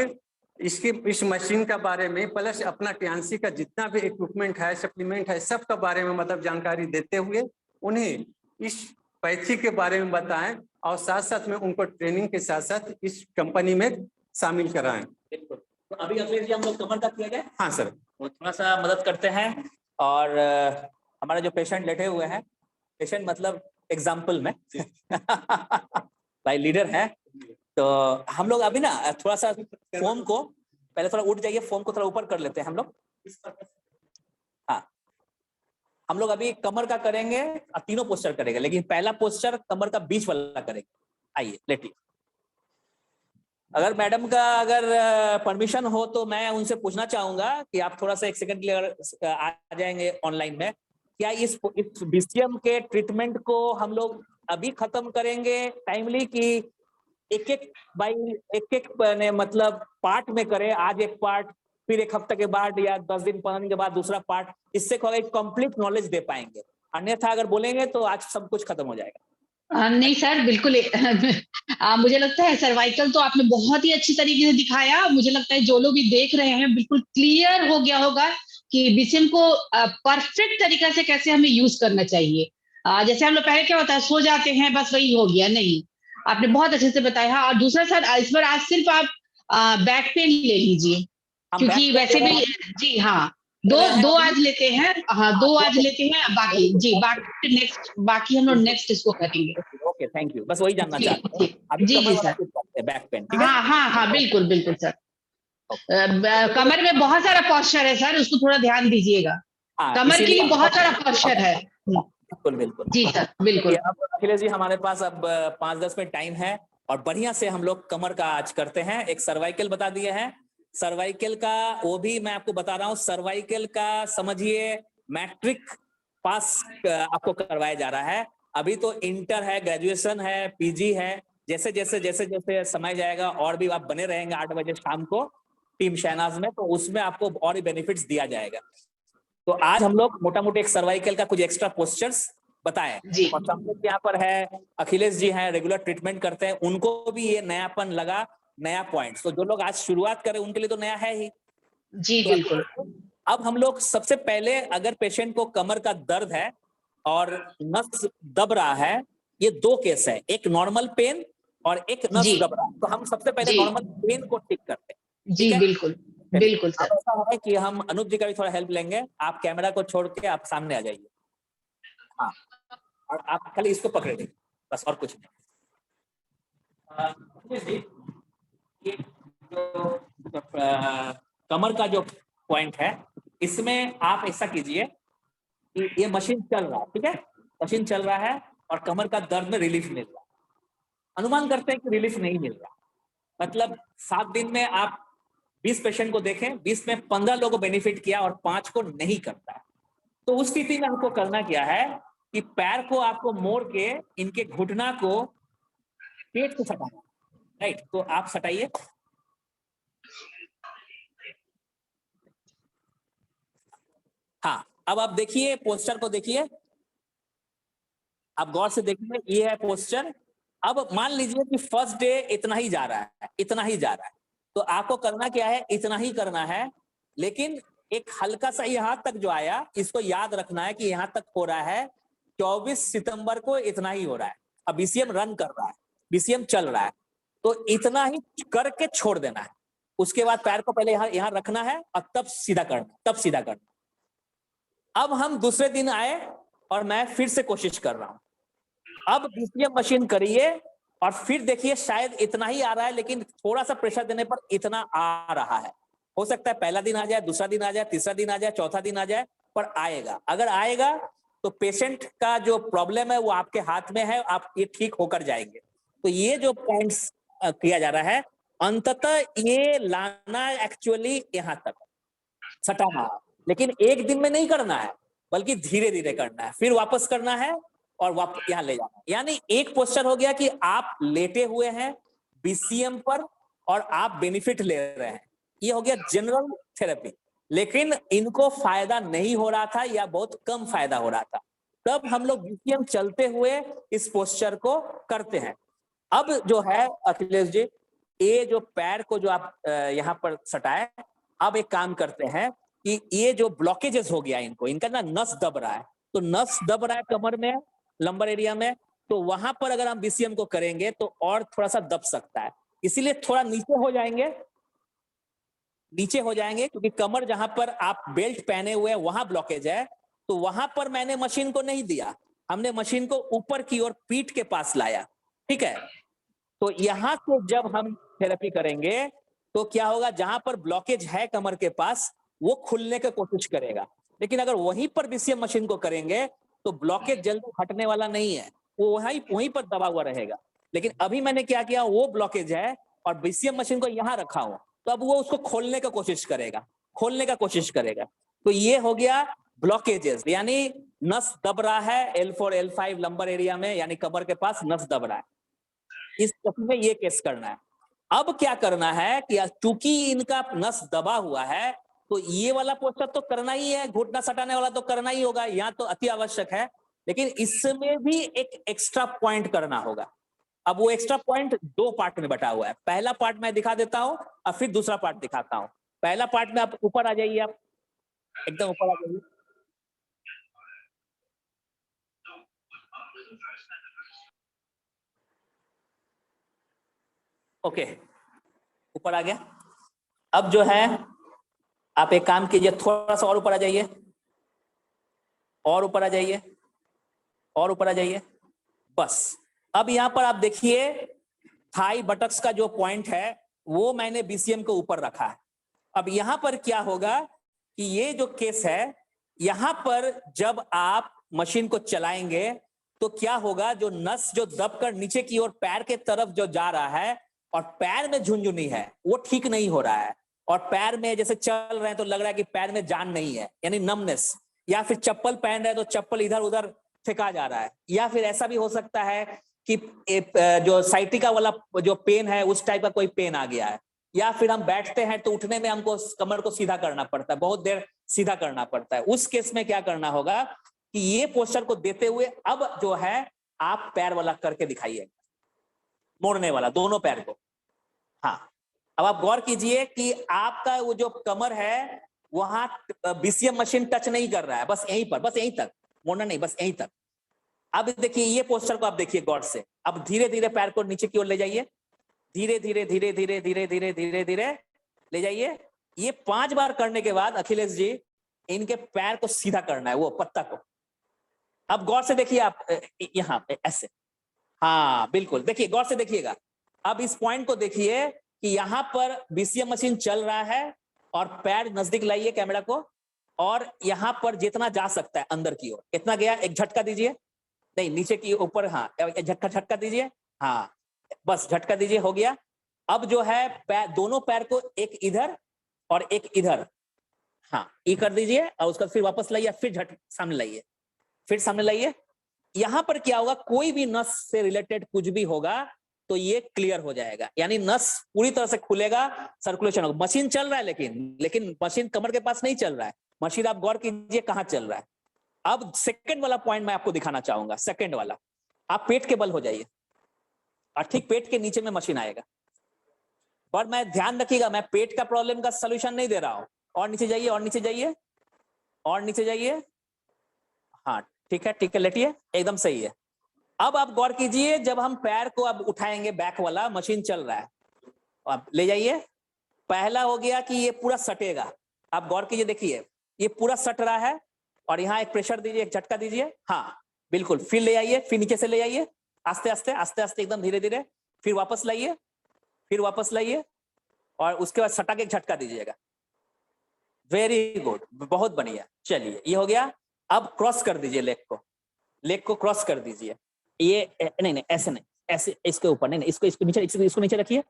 इस मशीन के बारे में प्लस अपना टीएनसी का जितना भी इक्विपमेंट है, सप्लीमेंट है, सब के बारे में मतलब जानकारी देते हुए उन्हें इस पैथी के बारे में बताएं, और साथ साथ में उनको ट्रेनिंग के साथ साथ इस कंपनी में शामिल कराएं। बिल्कुल। तो अभी अखिलेश जी हम लोग कमर का किया जाए। हाँ सर, वो थोड़ा सा मदद करते हैं। और हमारे जो पेशेंट लेटे हुए हैं, पेशेंट मतलब एग्जाम्पल में भाई लीडर है, तो हम लोग अभी ना थोड़ा सा फोम को पहले थोड़ा उठ जाइए, फोम को थोड़ा ऊपर कर लेते हैं हम लोग। हाँ, हम लोग अभी कमर का करेंगे और तीनों पोस्चर करेंगे, लेकिन पहला पोस्चर कमर का बीच वाला करेंगे। आइए लेटिए। अगर मैडम का अगर परमिशन हो तो मैं उनसे पूछना चाहूंगा कि आप थोड़ा सा एक सेकंड के लिए अगर आ जाएंगे ऑनलाइन में, क्या इस बीसीएम के ट्रीटमेंट को हम लोग अभी खत्म करेंगे टाइमली, कि एक एक मतलब पार्ट में करें, आज एक पार्ट, फिर एक हफ्ते के बाद या 10 दिन 15 दिन के बाद दूसरा पार्ट, इससे एक कंप्लीट नॉलेज दे पाएंगे। अन्यथा अगर बोलेंगे तो आज सब कुछ खत्म हो जाएगा। नहीं सर, बिल्कुल मुझे लगता है सर्वाइकल तो आपने बहुत ही अच्छी तरीके से दिखाया। मुझे लगता है जो लोग भी देख रहे हैं, बिल्कुल क्लियर हो गया होगा कि बीसीएम को परफेक्ट तरीका से कैसे हमें यूज करना चाहिए। जैसे हम लोग पहले क्या होता है, सो जाते हैं बस वही हो गया, नहीं, आपने बहुत अच्छे से बताया। और दूसरा सर, इस पर आज सिर्फ आप बैक पेन ले लीजिए, क्योंकि वैसे भी जी हाँ, दो आज लेते हैं। हाँ, 2 आज लेते हैं, बाकी जी बाकी हम लोग नेक्स्ट इसको करेंगे। ओके, थैंक यू, बस वही जानना जी चाहते हैं। अभी जी कमर जी वाला सर। करते हैं, बैक पेन, ठीक है? हाँ हाँ हाँ, बिल्कुल बिल्कुल सर। कमर में बहुत सारा पॉस्चर है सर, उसको थोड़ा ध्यान दीजिएगा। कमर के लिए बहुत सारा पॉस्चर है। बिल्कुल बिल्कुल जी सर, बिल्कुल। अब अखिलेश जी हमारे पास अब 5-10 मिनट टाइम है, और बढ़िया से हम लोग कमर का आज करते हैं। एक सर्वाइकल बता दिए हैं, सर्वाइकल का वो भी मैं आपको बता रहा हूँ। सर्वाइकल का समझिए मैट्रिक पास आपको करवाया जा रहा है। अभी तो इंटर है, ग्रेजुएशन है, पीजी है। जैसे जैसे जैसे जैसे समय जाएगा और भी आप बने रहेंगे 8 बजे शाम को टीम शहनाज में, तो उसमें आपको और भी बेनिफिट्स दिया जाएगा। तो आज हम लोग मोटा मोटी एक सर्वाइकल का कुछ एक्स्ट्रा पोस्चर्स बताएं। जी और सब लोग यहाँ पर है, अखिलेश जी हैं, रेगुलर ट्रीटमेंट करते हैं, उनको भी ये नयापन लगा, नया पॉइंट। तो जो लोग आज शुरुआत करें उनके लिए तो नया है ही। जी तो बिल्कुल। अब हम लोग सबसे पहले, अगर पेशेंट को कमर का दर्द है और नस दब रहा है, ये 2 केस है, एक नॉर्मल पेन और एक नस जी दब रहा है। तो हम सबसे पहले जी नॉर्मल पेन को ठीक करते हैं, जी ठीक है? बिल्कुल बिल्कुल अब सर। ऐसा है कि हम अनूप जी का भी थोड़ा हेल्प लेंगे। आप कैमरा को छोड़ के आप सामने आ जाइए। हाँ, और आप खाली इसको पकड़ लीजिए, बस, और कुछ नहीं। ये जो कमर का जो पॉइंट है। इसमें आप ऐसा कीजिए कि ये मशीन चल रहा है, ठीक है, मशीन चल रहा है और कमर का दर्द में रिलीफ मिल रहा है। अनुमान करते हैं कि रिलीफ नहीं मिल रहा, मतलब 7 दिन में आप 20 पेशेंट को देखें, 20 में 15 लोगों को बेनिफिट किया और 5 को नहीं करता है। तो उस स्थिति में आपको करना क्या है कि पैर को आपको मोड़ के इनके घुटना को पेट को सटाना, राइट। तो आप सटाइए, हाँ। अब आप देखिए पोस्टर को, देखिए आप गौर से देखिए, ये है पोस्टर। अब मान लीजिए कि फर्स्ट डे इतना ही जा रहा है, इतना ही जा रहा है, तो आपको करना क्या है, इतना ही करना है। लेकिन एक हल्का सा यहां तक जो आया, इसको याद रखना है कि यहां तक हो रहा है 24 सितंबर को इतना ही हो रहा है। अब बीसीएम रन कर रहा है, बीसीएम चल रहा है, तो इतना ही करके छोड़ देना है। उसके बाद पैर को पहले यहां रखना है और तब सीधा करना, तब सीधा करना। अब हम दूसरे दिन आए और मैं फिर से कोशिश कर रहा हूं। अब बीसीएम मशीन करिए और फिर देखिए शायद इतना ही आ रहा है, लेकिन थोड़ा सा प्रेशर देने पर इतना आ रहा है। हो सकता है पहला दिन आ जाए, दूसरा दिन आ जाए, तीसरा दिन आ जाए, चौथा दिन आ जाए, पर आएगा। अगर आएगा तो पेशेंट का जो प्रॉब्लम है वो आपके हाथ में है, आप ये ठीक होकर जाएंगे। तो ये जो पॉइंट्स किया जा रहा है, अंततः ये लाना एक्चुअली यहां तक सटाना, लेकिन एक दिन में नहीं करना है, बल्कि धीरे धीरे करना है, फिर वापस करना है और वापस यहां ले जाना है। यानी एक पोस्चर हो गया कि आप लेटे हुए हैं बीसीएम पर और आप बेनिफिट ले रहे हैं, ये हो गया जनरल थेरेपी। लेकिन इनको फायदा नहीं हो रहा था या बहुत कम फायदा हो रहा था, तब हम लोग बीसीएम चलते हुए इस पोस्चर को करते हैं। अब जो है अखिलेश जी, ये जो पैर को जो आप यहाँ पर सटाए, अब एक काम करते हैं कि ये जो ब्लॉकेजेस हो गया इनको, इनका ना नस दब रहा है, तो नस दब रहा है कमर में, लंबर एरिया में, तो वहां पर अगर हम बीसीएम को करेंगे तो और थोड़ा सा दब सकता है। इसीलिए थोड़ा नीचे हो जाएंगे, नीचे हो जाएंगे, क्योंकि कमर जहां पर आप बेल्ट पहने हुए हैं वहां ब्लॉकेज है, तो वहां पर मैंने मशीन को नहीं दिया, हमने मशीन को ऊपर की ओर पीठ के पास लाया, ठीक है। तो यहां से जब हम थेरेपी करेंगे तो क्या होगा, जहां पर ब्लॉकेज है कमर के पास वो खुलने की कोशिश करेगा। लेकिन अगर वहीं पर बीसीएम मशीन को करेंगे तो ब्लॉकेज जल्दी हटने वाला नहीं है, वो वहीं पर दबा हुआ रहेगा। लेकिन अभी मैंने क्या किया, वो ब्लॉकेज है और बीसीएम मशीन को यहां रखा हूं, तो अब वो उसको खोलने की कोशिश करेगा, खोलने का कोशिश करेगा। तो ये हो गया ब्लॉकेजेस, यानी नस दब रहा है L4 L5 लंबर एरिया में, यानी कमर के पास नस दब रहा है। इस केस में ये केस करना है। अब क्या करना है कि चूंकि इनका नस दबा हुआ है, तो ये वाला पोस्चर तो करना ही है, घुटना सटाने वाला तो करना ही होगा, यहाँ तो अति आवश्यक है। लेकिन इसमें भी एक एक्स्ट्रा पॉइंट करना होगा। अब वो एक्स्ट्रा पॉइंट 2 पार्ट में बटा हुआ है। पहला पार्ट मैं दिखा देता हूं और फिर दूसरा पार्ट दिखाता हूं। पहला पार्ट में आप ऊपर आ जाइए, आप एकदम ऊपर आ जाइए। ओके, ऊपर आ गया। अब जो है आप एक काम कीजिए, थोड़ा सा और ऊपर आ जाइए, और ऊपर आ जाइए, और ऊपर आ जाइए, बस। अब यहां पर आप देखिए थाई बटक्स का जो पॉइंट है वो मैंने बीसीएम को ऊपर रखा है। अब यहां पर क्या होगा कि ये जो केस है, यहां पर जब आप मशीन को चलाएंगे तो क्या होगा, जो नस जो दबकर नीचे की ओर पैर के तरफ जो जा रहा है और पैर में झुनझुनी है वो ठीक नहीं हो रहा है, और पैर में जैसे चल रहे हैं तो लग रहा है कि पैर में जान नहीं है, यानी नमनेस, या फिर चप्पल पहन रहे हैं तो चप्पल इधर उधर फेंका जा रहा है, या फिर ऐसा भी हो सकता है कि जो साइटिका वाला जो पेन है उस टाइप का कोई पेन आ गया है, या फिर हम बैठते हैं तो उठने में हमको कमर को सीधा करना पड़ता है, बहुत देर सीधा करना पड़ता है। उस केस में क्या करना होगा कि ये पोस्चर को देते हुए अब जो है आप पैर वाला करके दिखाइए, मोड़ने वाला, दोनों पैर को। हाँ, अब आप गौर कीजिए कि आपका वो जो कमर है वहां बीसीएम मशीन टच नहीं कर रहा है, बस यहीं पर, बस यहीं तक, मोड़ना नहीं, बस यहीं तक। अब देखिए ये पोस्चर को आप देखिए गौर से। अब धीरे धीरे पैर को नीचे की ओर ले जाइए, धीरे धीरे धीरे धीरे धीरे धीरे धीरे धीरे ले जाइए। ये 5 बार करने के बाद अखिलेश जी इनके पैर को सीधा करना है, वो पत्ता को। अब गौर से देखिए आप, यहां पे ऐसे, हाँ बिल्कुल, देखिए गौर से देखिएगा। अब इस पॉइंट को देखिए कि यहां पर बीसीएम मशीन चल रहा है और पैर नजदीक लाइए कैमरा को, और यहाँ पर जितना जा सकता है अंदर की ओर, कितना गया, एक झटका दीजिए, नहीं नीचे की ऊपर, हाँ झटका दीजिए, हाँ बस झटका दीजिए, हो गया। अब जो है पैर, दोनों पैर को एक इधर और एक इधर, हाँ ये कर दीजिए, और उसका फिर वापस लाइए, फिर सामने लाइए, फिर सामने लाइए। यहां पर क्या होगा, कोई भी नस से रिलेटेड कुछ भी होगा तो ये क्लियर हो जाएगा, यानी नस पूरी तरह से खुलेगा, सर्कुलेशन होगा। मशीन चल रहा है लेकिन मशीन कमर के पास नहीं चल रहा है, मशीन आप गौर कीजिए कहां चल रहा है। अब सेकंड वाला पॉइंट मैं आपको दिखाना चाहूंगा, सेकंड वाला, आप पेट के बल हो जाइए और ठीक पेट के नीचे में मशीन आएगा। और मैं ध्यान रखिएगा, मैं पेट का प्रॉब्लम का सोल्यूशन नहीं दे रहा हूं। और नीचे जाइए, और नीचे जाइए, और नीचे जाइए, हाँ ठीक है लेटिए, एकदम सही है। अब आप गौर कीजिए, जब हम पैर को अब उठाएंगे, बैक वाला मशीन चल रहा है, आप ले जाइए। पहला हो गया कि ये पूरा सटेगा, आप गौर कीजिए, देखिए ये पूरा सट रहा है, और यहाँ एक प्रेशर दीजिए, एक झटका दीजिए, हाँ बिल्कुल, फिर ले आइए, फिर नीचे से ले आइए, आस्ते आस्ते आस्ते आस्ते एकदम धीरे धीरे, फिर वापस लाइए, फिर वापस लाइए, और उसके बाद सटा के एक झटका दीजिएगा। वेरी गुड, बहुत बढ़िया। चलिए ये हो गया। अब क्रॉस कर दीजिए लेग को क्रॉस कर दीजिए। ये नहीं ऐसे नहीं, ऐसे इसके ऊपर नहीं, इसको नीचे रखिए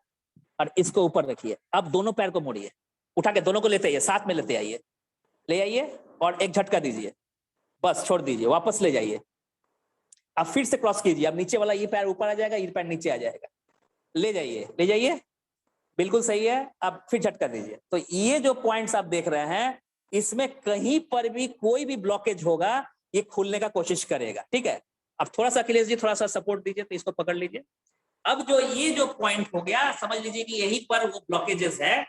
और इसको ऊपर रखिए। अब दोनों पैर को मोड़िए, उठा के दोनों को लेते आइए, साथ में लेते आइए, ले आइए और एक झटका दीजिए, बस छोड़ दीजिए, वापस ले जाइए। अब फिर से क्रॉस कीजिए, अब नीचे वाला ये पैर ऊपर आ जाएगा, ये पैर नीचे आ जाएगा, ले जाइए, बिल्कुल सही है। अब फिर झटका दीजिए। तो ये जो पॉइंट्स आप देख रहे हैं, इसमें कहीं पर भी कोई भी ब्लॉकेज होगा, ये खुलने का कोशिश करेगा, ठीक है। अब थोड़ा सा अखिलेश जी थोड़ा सा सपोर्ट दीजिए, तो इसको पकड़ लीजिए। अब जो ये जो पॉइंट हो गया, समझ लीजिए कि यहीं पर वो ब्लॉकेजेस है।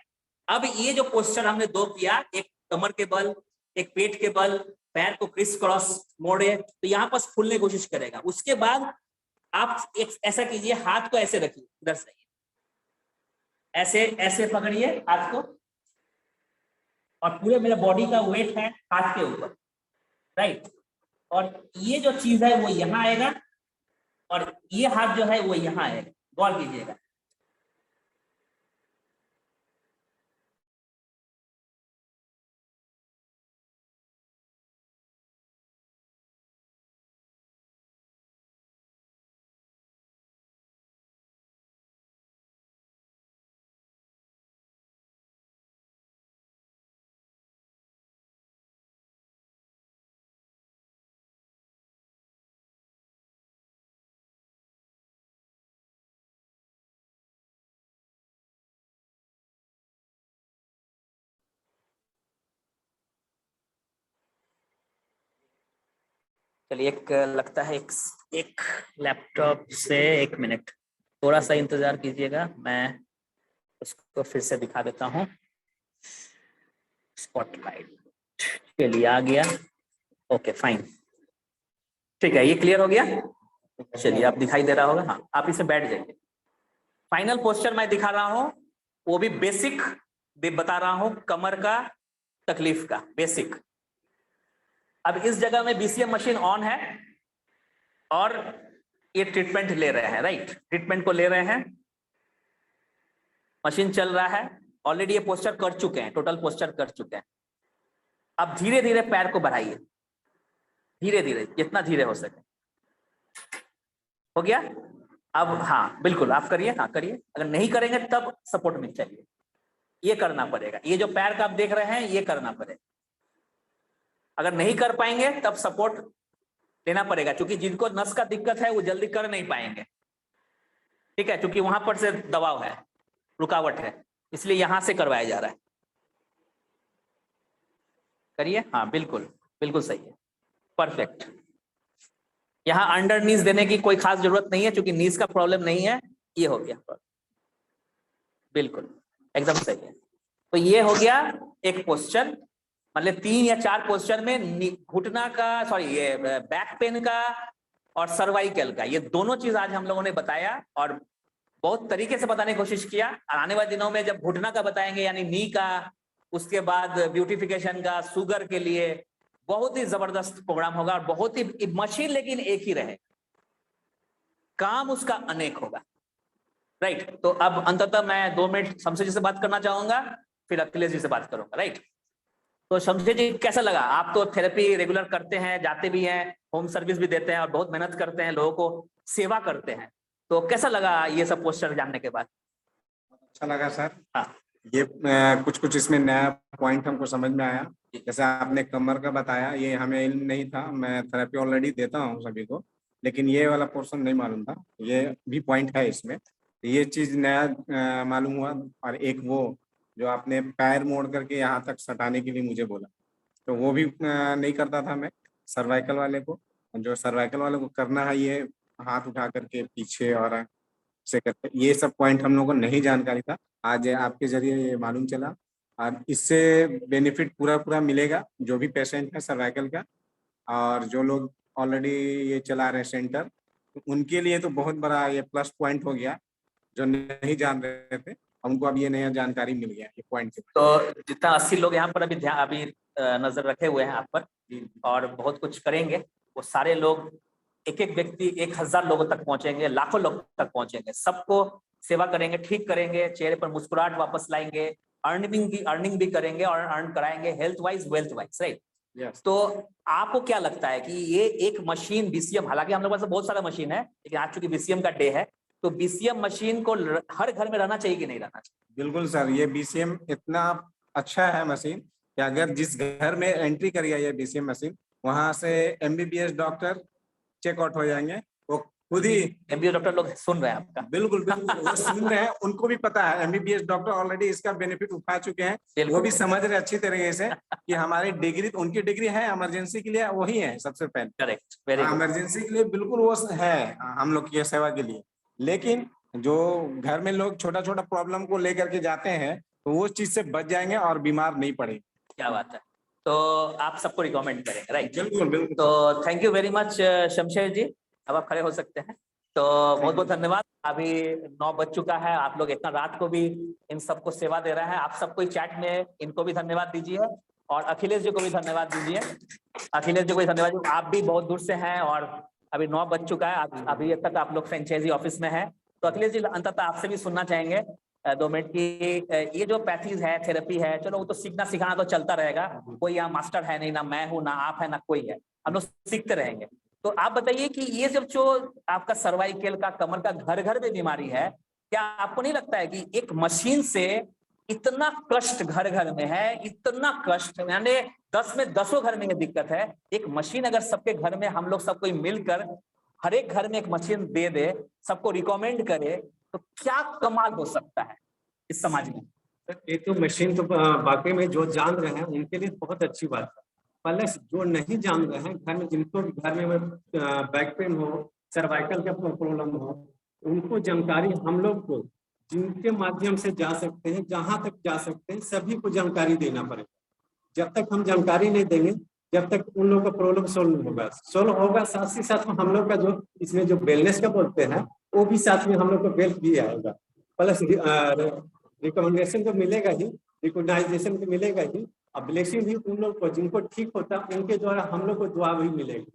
अब ये जो पोस्चर हमने दो किया, एक कमर के बल, एक पेट के बल, पैर को क्रिस क्रॉस मोड़े, तो यहाँ पर खुलने की कोशिश करेगा। उसके बाद आप एक ऐसा कीजिए, हाथ को ऐसे रखिए, इधर से ऐसे ऐसे पकड़िए हाथ को, और पूरे मेरा बॉडी का वेट है हाथ के ऊपर, राइट। और ये जो चीज है वो यहाँ आएगा, और ये हाथ जो है वो यहाँ आएगा, गौर कीजिएगा। चलिए एक लगता है एक लैपटॉप से, एक मिनट थोड़ा सा इंतजार कीजिएगा, मैं उसको फिर से दिखा देता हूँ। स्पॉटलाइट के लिए आ गया, ओके फाइन, ठीक है, ये क्लियर हो गया। चलिए आप दिखाई दे रहा होगा, हाँ आप इसे बैठ जाइए। फाइनल पोस्चर मैं दिखा रहा हूँ, वो भी बेसिक बता रहा हूँ, कमर का तकलीफ का बेसिक। अब इस जगह में बीसीएम मशीन ऑन है और ये ट्रीटमेंट ले रहे हैं, राइट, ट्रीटमेंट को ले रहे हैं, मशीन चल रहा है, ऑलरेडी ये पोस्चर कर चुके हैं, टोटल पोस्चर कर चुके हैं। अब धीरे धीरे पैर को बढ़ाइए, धीरे धीरे, जितना धीरे हो सके। हो गया? अब हाँ बिल्कुल आप करिए, हाँ करिए, अगर नहीं करेंगे तब सपोर्ट मिल चाहिए, ये करना पड़ेगा, ये जो पैर का आप देख रहे हैं ये करना पड़ेगा। अगर नहीं कर पाएंगे तब सपोर्ट लेना पड़ेगा, क्योंकि जिनको नस का दिक्कत है वो जल्दी कर नहीं पाएंगे, ठीक है, क्योंकि वहां पर से दबाव है, रुकावट है, इसलिए यहां से करवाया जा रहा है। करिए, हाँ बिल्कुल बिल्कुल सही है, परफेक्ट। यहाँ अंडर नीज देने की कोई खास जरूरत नहीं है, क्योंकि नीज का प्रॉब्लम नहीं है, ये हो गया, बिल्कुल एकदम सही है। तो ये हो गया एक पोस्चर, मतलब 3 या 4 पोस्चर में घुटना का, सॉरी ये बैक पेन का और सर्वाइकल का, ये दोनों चीज आज हम लोगों ने बताया और बहुत तरीके से बताने की कोशिश किया। आने वाले दिनों में जब घुटना का बताएंगे, यानी नी का, उसके बाद ब्यूटिफिकेशन का, शुगर के लिए बहुत ही जबरदस्त प्रोग्राम होगा, और बहुत ही मशीन लेकिन एक ही रहे, काम उसका अनेक होगा, राइट। तो अब अंततः मैं 2 मिनट समझे से बात करना चाहूंगा। फिर अखिलेश जी से बात करूंगा, राइट। तो शमशेर जी कैसा लगा? आप तो थेरेपी रेगुलर करते हैं, जाते भी हैं, होम सर्विस भी देते हैं और बहुत मेहनत करते हैं, लोगों को सेवा करते हैं, तो कैसा लगा ये सब पोस्टर जानने के बाद? अच्छा लगा सर। हाँ। ये कुछ कुछ इसमें नया पॉइंट हमको समझ में आया। जैसे आपने कमर का बताया, ये हमें इल्म नहीं था। मैं थेरेपी ऑलरेडी देता हूँ सभी को, लेकिन ये वाला पोर्शन नहीं मालूम था। ये भी पॉइंट है इसमें, ये चीज नया मालूम हुआ। और एक वो जो आपने पैर मोड़ करके यहाँ तक सटाने के लिए मुझे बोला, तो वो भी नहीं करता था मैं। सर्वाइकल वाले को, जो सर्वाइकल वाले को करना है, ये हाथ उठा करके पीछे और से करते, ये सब पॉइंट हम लोगों को नहीं जानकारी था। आज आपके जरिए ये मालूम चला, और इससे बेनिफिट पूरा पूरा मिलेगा जो भी पेशेंट है सर्वाइकल का। और जो लोग ऑलरेडी ये चला रहे सेंटर, उनके लिए तो बहुत बड़ा ये प्लस पॉइंट हो गया। जो नहीं जान रहे थे उनको अब ये नया जानकारी मिल गया ये पॉइंट से। तो जितना 80 लोग यहाँ पर अभी नजर रखे हुए हैं आप पर, और बहुत कुछ करेंगे, वो सारे लोग एक एक व्यक्ति 1000 लोगों तक पहुंचेंगे, लाखों लोग तक पहुंचेंगे, सबको सेवा करेंगे, ठीक करेंगे, चेहरे पर मुस्कुराहट वापस लाएंगे, अर्निंग भी करेंगे और अर्न कराएंगे, health wise wealth wise, right. Yes. तो आपको क्या लगता है कि ये एक मशीन बीसीएम, हालांकि हम लोग पास बहुत सारा मशीन है, लेकिन आज चूंकि बीसीएम का डे है, तो बीसीएम मशीन को हर घर में रहना चाहिए कि नहीं रहना चाहिए? बिल्कुल सर, ये बीसीएम इतना अच्छा है मशीन कि अगर जिस घर में एंट्री करिए ये बीसीएम मशीन, वहां से एमबीबीएस डॉक्टर चेकआउट हो जाएंगे। वो खुद ही एमबीबीएस डॉक्टर लोग सुन रहे हैं आपका? बिल्कुल बिल्कुल वो सुन रहे हैं, उनको भी पता है। एमबीबीएस डॉक्टर ऑलरेडी इसका बेनिफिट उठा चुके हैं, वो भी समझ रहे अच्छी तरीके से कि हमारी डिग्री, उनकी डिग्री है इमरजेंसी के लिए, वही है सबसे पहले। Correct, very good. इमरजेंसी के लिए बिल्कुल वो है हम लोग की सेवा के लिए। लेकिन जो घर में लोग छोटा छोटा प्रॉब्लम को लेकर के जाते हैं, तो वो चीज से बच जाएंगे और बीमार नहीं पड़ेंगे। क्या बात है, तो आप सबको रिकमेंड करेंगे, राइट? बिल्कुल बिल्कुल। तो thank you very much Shamsher ji, अब आप खड़े हो सकते हैं। तो बहुत बहुत धन्यवाद। अभी 9 बज चुका है, आप लोग इतना रात को भी इन सबको सेवा दे रहे हैं। आप सबको चैट में इनको भी धन्यवाद दीजिए, और अखिलेश जी को भी धन्यवाद दीजिए। अखिलेश जी को भी धन्यवाद दीजिए, आप भी बहुत दूर से हैं और अभी 9 बज चुका है, अभी तक आप लोग फ्रेंचाइजी ऑफिस में है। तो अखिलेश जी अंततः आपसे भी सुनना चाहेंगे 2 मिनट की, ये जो पैथीज है, थेरेपी है, चलो वो तो सीखना सिखाना तो चलता रहेगा, कोई यहाँ मास्टर है नहीं, ना मैं हूँ ना आप है ना कोई है, हम लोग सीखते रहेंगे। तो आप बताइए कि ये सब जो आपका सर्वाइकल का, कमर का घर घर में बीमारी है, क्या आपको नहीं लगता है कि एक मशीन से इतना कष्ट घर घर में है, इतना कष्ट, यानी 10 में 10 घर में ये दिक्कत है। एक मशीन अगर सबके घर में हम लोग सब कोई मिलकर हर एक घर में एक मशीन दे दे, सबको रिकमेंड करे, तो क्या कमाल हो सकता है इस समाज में? ये तो मशीन तो वाकई में जो जान रहे हैं उनके लिए बहुत अच्छी बात है। प्लस जो नहीं जान रहे हैं, घर में जिनको घर में बैक पेन हो, सर्वाइकल का प्रॉब्लम हो, उनको जानकारी हम लोग को जिनके माध्यम से जा सकते हैं, जहां तक जा सकते हैं, सभी को जानकारी देना पड़ेगा। जब तक हम जानकारी नहीं देंगे, जब तक उन लोगों का प्रॉब्लम सोल्व होगा, साथ ही साथ में हम लोग का जो इसमें जो वेलनेस का बोलते हैं, वो भी साथ में हम लोग को वेल्थ भी आएगा। प्लस रिकमेंडेशन तो मिलेगा ही, रिकॉग्नाइजेशन तो मिलेगा ही, और ब्लेसिंग भी उन लोग को जिनको ठीक होता है उनके द्वारा हम लोग को दुआ भी मिलेगी।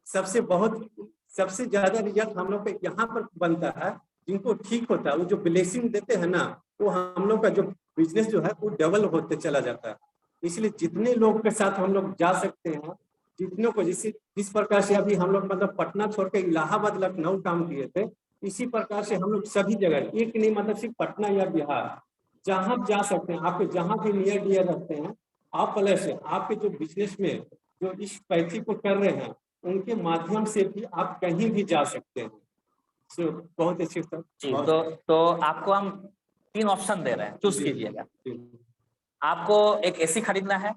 सबसे ज्यादा रिजल्ट हम लोग को यहाँ पर बनता है, जिनको ठीक होता है, वो जो ब्लेसिंग देते हैं ना, वो हम लोग का जो बिजनेस जो है वो डबल होते चला जाता है। इसलिए जितने लोग के साथ हम लोग जा सकते हैं, जितनों को जिस प्रकार से अभी हम लोग मतलब पटना छोड़ के इलाहाबाद, लखनऊ काम किए थे, इसी प्रकार से हम लोग सभी जगह, एक नहीं मतलब सिर्फ पटना या बिहार, जहां जा सकते हैं, आपके जहां भी नियर डियर रहते हैं आप, प्लस आपके जो बिजनेस में जो इस पैथी को कर रहे हैं, उनके माध्यम से भी आप कहीं भी जा सकते हैं। बहुत अच्छी सर। तो आपको हम 3 ऑप्शन दे रहे हैं, चूज कीजिएगा। आपको एक एसी खरीदना है,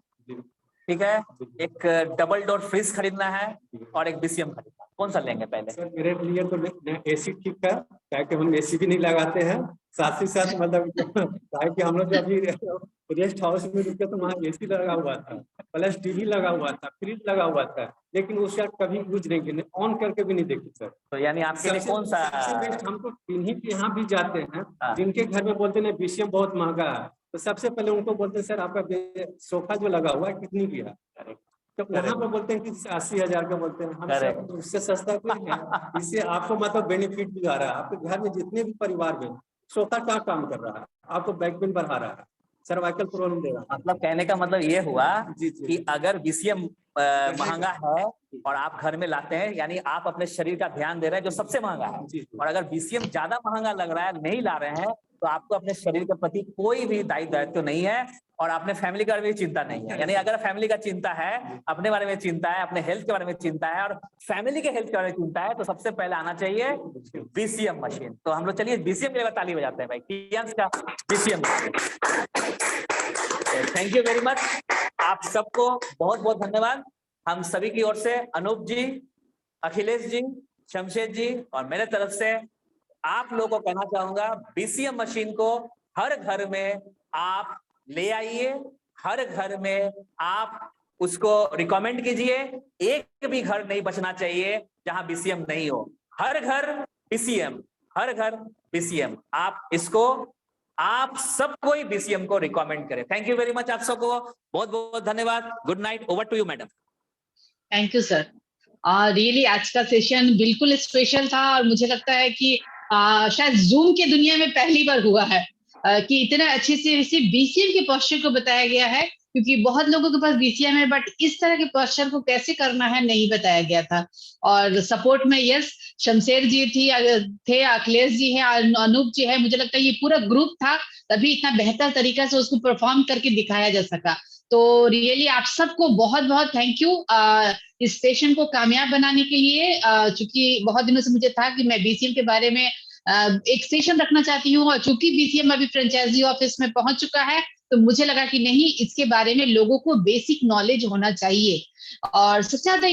ठीक है, एक डबल डोर फ्रिज खरीदना है, और एक बीसीएम खरीदना है, कौन सा लेंगे पहले? सर मेरे लिए तो एसी ठीक है, ताकि हम एसी भी नहीं लगाते हैं, साथ ही साथ मतलब कि हम लोग अभी रेस्ट हाउस में रुके तो वहाँ एसी लगा हुआ था, प्लस टीवी लगा हुआ था, फ्रिज लगा हुआ था, लेकिन उसका कभी यूज नहीं किए, ऑन करके भी नहीं देखे सर। तो यानी आपके लिए कौन सा? हमको किन्हीं के यहाँ भी जाते हैं, जिनके घर में बोलते हैं बीसीएम बहुत महंगा है, तो सबसे पहले उनको बोलते हैं सर आपका सोफा जो लगा हुआ है कितनी की है, तो वहाँ पर बोलते हैं कि 80,000 का बोलते हैं। हम सब उससे सस्ता नहीं है, इससे आपको मतलब बेनिफिट भी आ रहा है। आपके घर में जितने भी परिवार में सोफा क्या काम कर रहा है, आपको बैक पेन बढ़ा रहा है, सर्वाइकल प्रॉब्लम देगा। मतलब कहने का मतलब ये हुआ जी जी कि अगर बीसीएम महंगा है और आप घर में लाते हैं, यानी आप अपने शरीर का ध्यान दे रहे हैं जो सबसे महंगा है। जी और अगर बीसीएम ज्यादा महंगा लग रहा है, नहीं ला रहे हैं, तो आपको अपने शरीर के प्रति कोई भी दायित्व नहीं है और अपने फैमिली का भी चिंता नहीं है। यानी अगर फैमिली का चिंता है, अपने बारे में चिंता है, अपने हेल्थ के बारे में चिंता है और फैमिली के हेल्थ के बारे में चिंता है, तो सबसे पहले आना चाहिए बीसीएम मशीन। तो हम लोग चलिए बीसीएम के लिए ताली बजाते हैं भाई, कियांश का BCM. Thank you very much, आप सबको बहुत बहुत धन्यवाद। हम सभी की ओर से अनूप जी, अखिलेश जी, शमशेद जी और मेरे तरफ से आप लोगों को कहना चाहूंगा, बीसीएम मशीन को हर घर में आप ले आइए, हर घर में आप उसको रिकमेंड कीजिए। एक भी घर नहीं बचना चाहिए जहां बीसीएम नहीं हो। हर घर बीसीएम, हर घर बीसीएम। आप इसको, आप सब कोई बीसीएम को रिकमेंड करें। थैंक यू वेरी मच, आप सबको बहुत बहुत धन्यवाद। Good night, over to you madam. Thank you sir. Really आज का सेशन बिल्कुल स्पेशल था और मुझे लगता है कि शायद जूम के दुनिया में पहली बार हुआ है कि इतना अच्छे से सिर्फ बीसीएम के पोस्चर को बताया गया है, क्योंकि बहुत लोगों के पास बीसीएम है बट इस तरह के पोस्चर को कैसे करना है नहीं बताया गया था। और सपोर्ट में यस शमशेर जी थे, अखिलेश जी है, अनूप जी है। मुझे लगता है ये पूरा ग्रुप था, तभी इतना बेहतर तरीका से उसको परफॉर्म करके दिखाया जा सका। तो रियली आप सबको बहुत बहुत थैंक यू इस सेशन को कामयाब बनाने के लिए। चूंकि बहुत दिनों से मुझे था कि मैं बीसीएम के बारे में एक सेशन रखना चाहती हूँ, और चूंकि बीसीएम अभी फ्रेंचाइजी ऑफिस में पहुंच चुका है, तो मुझे लगा कि नहीं, इसके बारे में लोगों को बेसिक नॉलेज होना चाहिए। और सबसे ज्यादा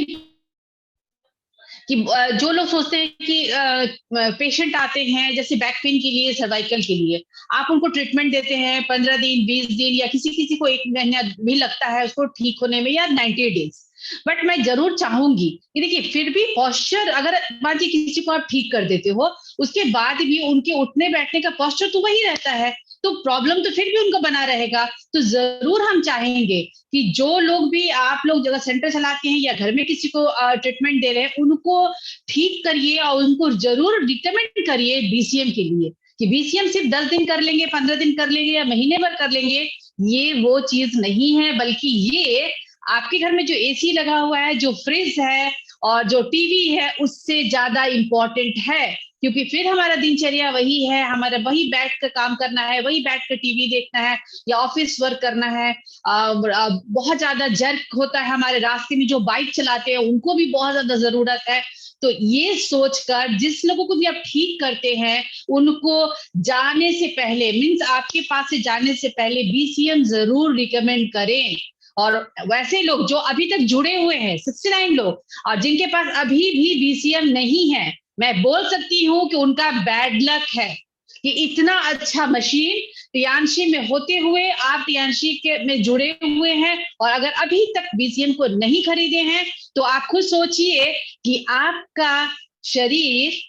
कि जो लोग सोचते हैं कि पेशेंट आते हैं जैसे बैक पेन के लिए, सर्वाइकल के लिए, आप उनको ट्रीटमेंट देते हैं 15 दिन, 20 दिन या किसी को 1 महीना भी लगता है उसको ठीक होने में, या 90 डेज। बट मैं जरूर चाहूंगी कि देखिए, फिर भी पोस्चर अगर मान लीजिए किसी को आप ठीक कर देते हो, उसके बाद भी उनके उठने बैठने का पोस्चर तो वही रहता है, तो प्रॉब्लम तो फिर भी उनको बना रहेगा। तो जरूर हम चाहेंगे कि जो लोग भी, आप लोग जगह सेंटर चलाते हैं या घर में किसी को ट्रीटमेंट दे रहे हैं, उनको ठीक करिए और उनको जरूर रिकमेंड करिए बीसीएम के लिए। कि बीसीएम सिर्फ 10 दिन कर लेंगे, 15 दिन कर लेंगे या महीने भर कर लेंगे, ये वो चीज नहीं है, बल्कि ये आपके घर में जो एसी लगा हुआ है, जो फ्रिज है और जो टीवी है, उससे ज्यादा इंपॉर्टेंट है। क्योंकि फिर हमारा दिनचर्या वही है, हमारा वही बैठ कर काम करना है, वही बैठ कर टीवी देखना है या ऑफिस वर्क करना है। बहुत ज्यादा जर्क होता है हमारे रास्ते में, जो बाइक चलाते हैं उनको भी बहुत ज्यादा जरूरत है। तो ये सोचकर जिस लोगों को भी आप ठीक करते हैं, उनको जाने से पहले, मीन्स आपके पास से जाने से पहले बीसीएम जरूर रिकमेंड करें। और वैसे लोग जो अभी तक जुड़े हुए हैं 69 लोग, और जिनके पास अभी भी बीसीएम नहीं है, मैं बोल सकती हूँ कि उनका बैड लक है कि इतना अच्छा मशीन टियांशी में होते हुए आप टियांशी के में जुड़े हुए हैं, और अगर अभी तक बीसीएम को नहीं खरीदे हैं, तो आप खुद सोचिए कि आपका शरीर,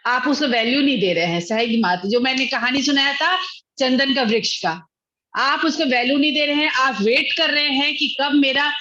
आप उसको वैल्यू नहीं दे रहे हैं। सही बात, जो मैंने कहानी सुनाया था चंदन का वृक्ष का, आप उसको वैल्यू नहीं दे रहे हैं। आप वेट कर रहे हैं कि कब मेरा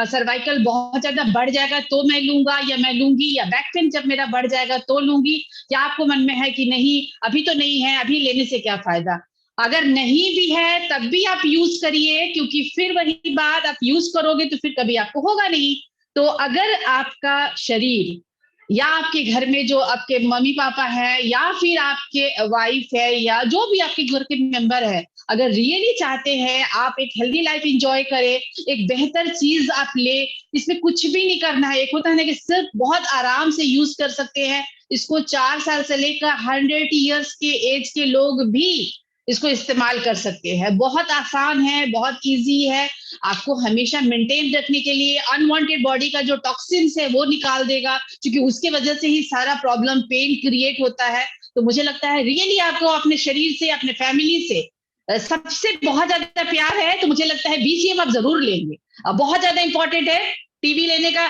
सर्वाइकल बहुत ज्यादा बढ़ जाएगा तो मैं लूंगा या मैं लूंगी, या बैक पेन जब मेरा बढ़ जाएगा तो लूंगी। या आपको मन में है कि नहीं, अभी तो नहीं है, अभी लेने से क्या फायदा। अगर नहीं भी है तब भी आप यूज करिए, क्योंकि फिर वही बात, आप यूज करोगे तो फिर कभी आपको होगा नहीं। तो अगर आपका शरीर, या आपके घर में जो आपके मम्मी पापा है, या फिर आपके वाइफ है, या जो भी आपके घर के मेंबर है, अगर रियली चाहते हैं आप एक हेल्दी लाइफ एंजॉय करें, एक बेहतर चीज आप ले, इसमें कुछ भी नहीं करना है। एक होता है ना कि सिर्फ बहुत आराम से यूज कर सकते हैं, इसको 4 साल से लेकर 100 ईयर्स के एज के लोग भी इसको इस्तेमाल कर सकते हैं। बहुत आसान है, बहुत इजी है। आपको हमेशा मेंटेन रखने के लिए अनवांटेड बॉडी का जो टॉक्सिन्स है वो निकाल देगा, क्योंकि उसके वजह से ही सारा प्रॉब्लम, पेन क्रिएट होता है। तो मुझे लगता है रियली आपको अपने शरीर से, अपने फैमिली से सबसे बहुत ज्यादा प्यार है, तो मुझे लगता है बीसीएम आप जरूर लेंगे। बहुत ज्यादा इंपॉर्टेंट है टीवी लेने का,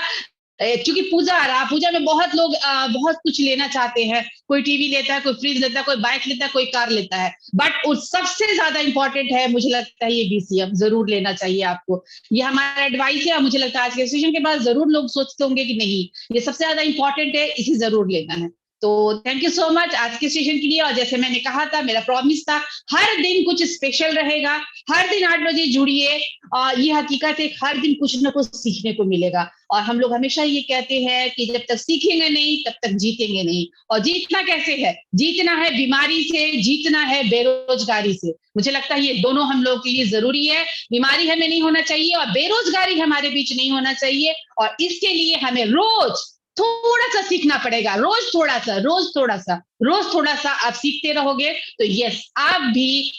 क्योंकि पूजा आ रहा, पूजा में बहुत लोग बहुत कुछ लेना चाहते हैं। कोई टीवी लेता है, कोई फ्रिज लेता है, कोई बाइक लेता है, कोई कार लेता है, बट उस सबसे ज्यादा इंपॉर्टेंट है, मुझे लगता है ये बीसीएम जरूर लेना चाहिए आपको। ये हमारा एडवाइस है। मुझे लगता है आज के सेशन के बाद जरूर लोग सोचते होंगे कि नहीं, ये सबसे ज्यादा इंपॉर्टेंट है, इसे जरूर लेना है। तो थैंक यू सो मच आज के सेशन के लिए। और जैसे मैंने कहा था, मेरा प्रॉमिस था, हर दिन कुछ स्पेशल रहेगा, हर दिन 8 बजे जुड़िए। और ये हकीकत है, हर दिन कुछ ना कुछ सीखने को मिलेगा। और हम लोग हमेशा ये कहते हैं कि जब तक सीखेंगे नहीं तब तक जीतेंगे नहीं। और जीतना कैसे है? जीतना है बीमारी से, जीतना है बेरोजगारी से। मुझे लगता है ये दोनों हम लोग के लिए जरूरी है। बीमारी हमें नहीं होना चाहिए और बेरोजगारी हमारे बीच नहीं होना चाहिए। और इसके लिए हमें रोज थोड़ा सा सीखना पड़ेगा, रोज थोड़ा सा, रोज थोड़ा सा, रोज थोड़ा सा आप सीखते रहोगे तो यस, आप भी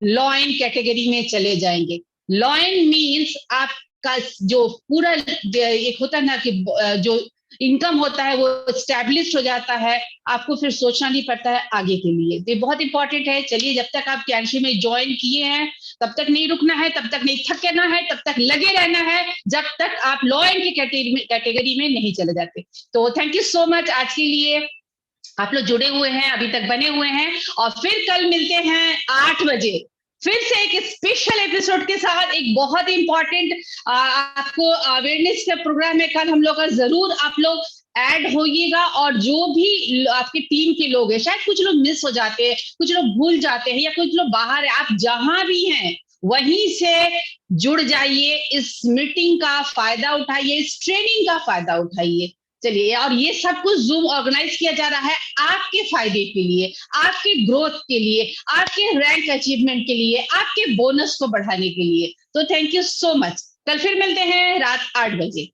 लॉयन कैटेगरी में चले जाएंगे। लॉयन मीन्स आपका जो पूरा एक होता है ना कि जो इनकम होता है वो स्टैब्लिश हो जाता है, आपको फिर सोचना नहीं पड़ता है आगे के लिए। ये बहुत इंपॉर्टेंट है। चलिए, जब तक आप कैंशी में ज्वाइन किए हैं तब तक नहीं रुकना है, तब तक नहीं थकना है, तब तक लगे रहना है, जब तक आप लॉयन की कैटेगरी में नहीं चले जाते। तो थैंक यू सो मच आज के लिए। आप लोग जुड़े हुए हैं, अभी तक बने हुए हैं, और फिर कल मिलते हैं 8 बजे फिर से एक स्पेशल एपिसोड के साथ। एक बहुत ही इंपॉर्टेंट आपको अवेयरनेस का प्रोग्राम है कल हम लोग का, जरूर आप लोग ऐड होइएगा। और जो भी आपकी टीम के लोग हैं, शायद कुछ लोग मिस हो जाते हैं, कुछ लोग भूल जाते हैं, या कुछ लोग बाहर है, आप जहां भी हैं वहीं से जुड़ जाइए, इस मीटिंग का फायदा उठाइए, इस ट्रेनिंग का फायदा उठाइए। चलिए, और ये सब कुछ जूम ऑर्गेनाइज किया जा रहा है आपके फायदे के लिए, आपके ग्रोथ के लिए, आपके रैंक अचीवमेंट के लिए, आपके बोनस को बढ़ाने के लिए। तो थैंक यू सो मच। कल फिर मिलते हैं रात 8 बजे।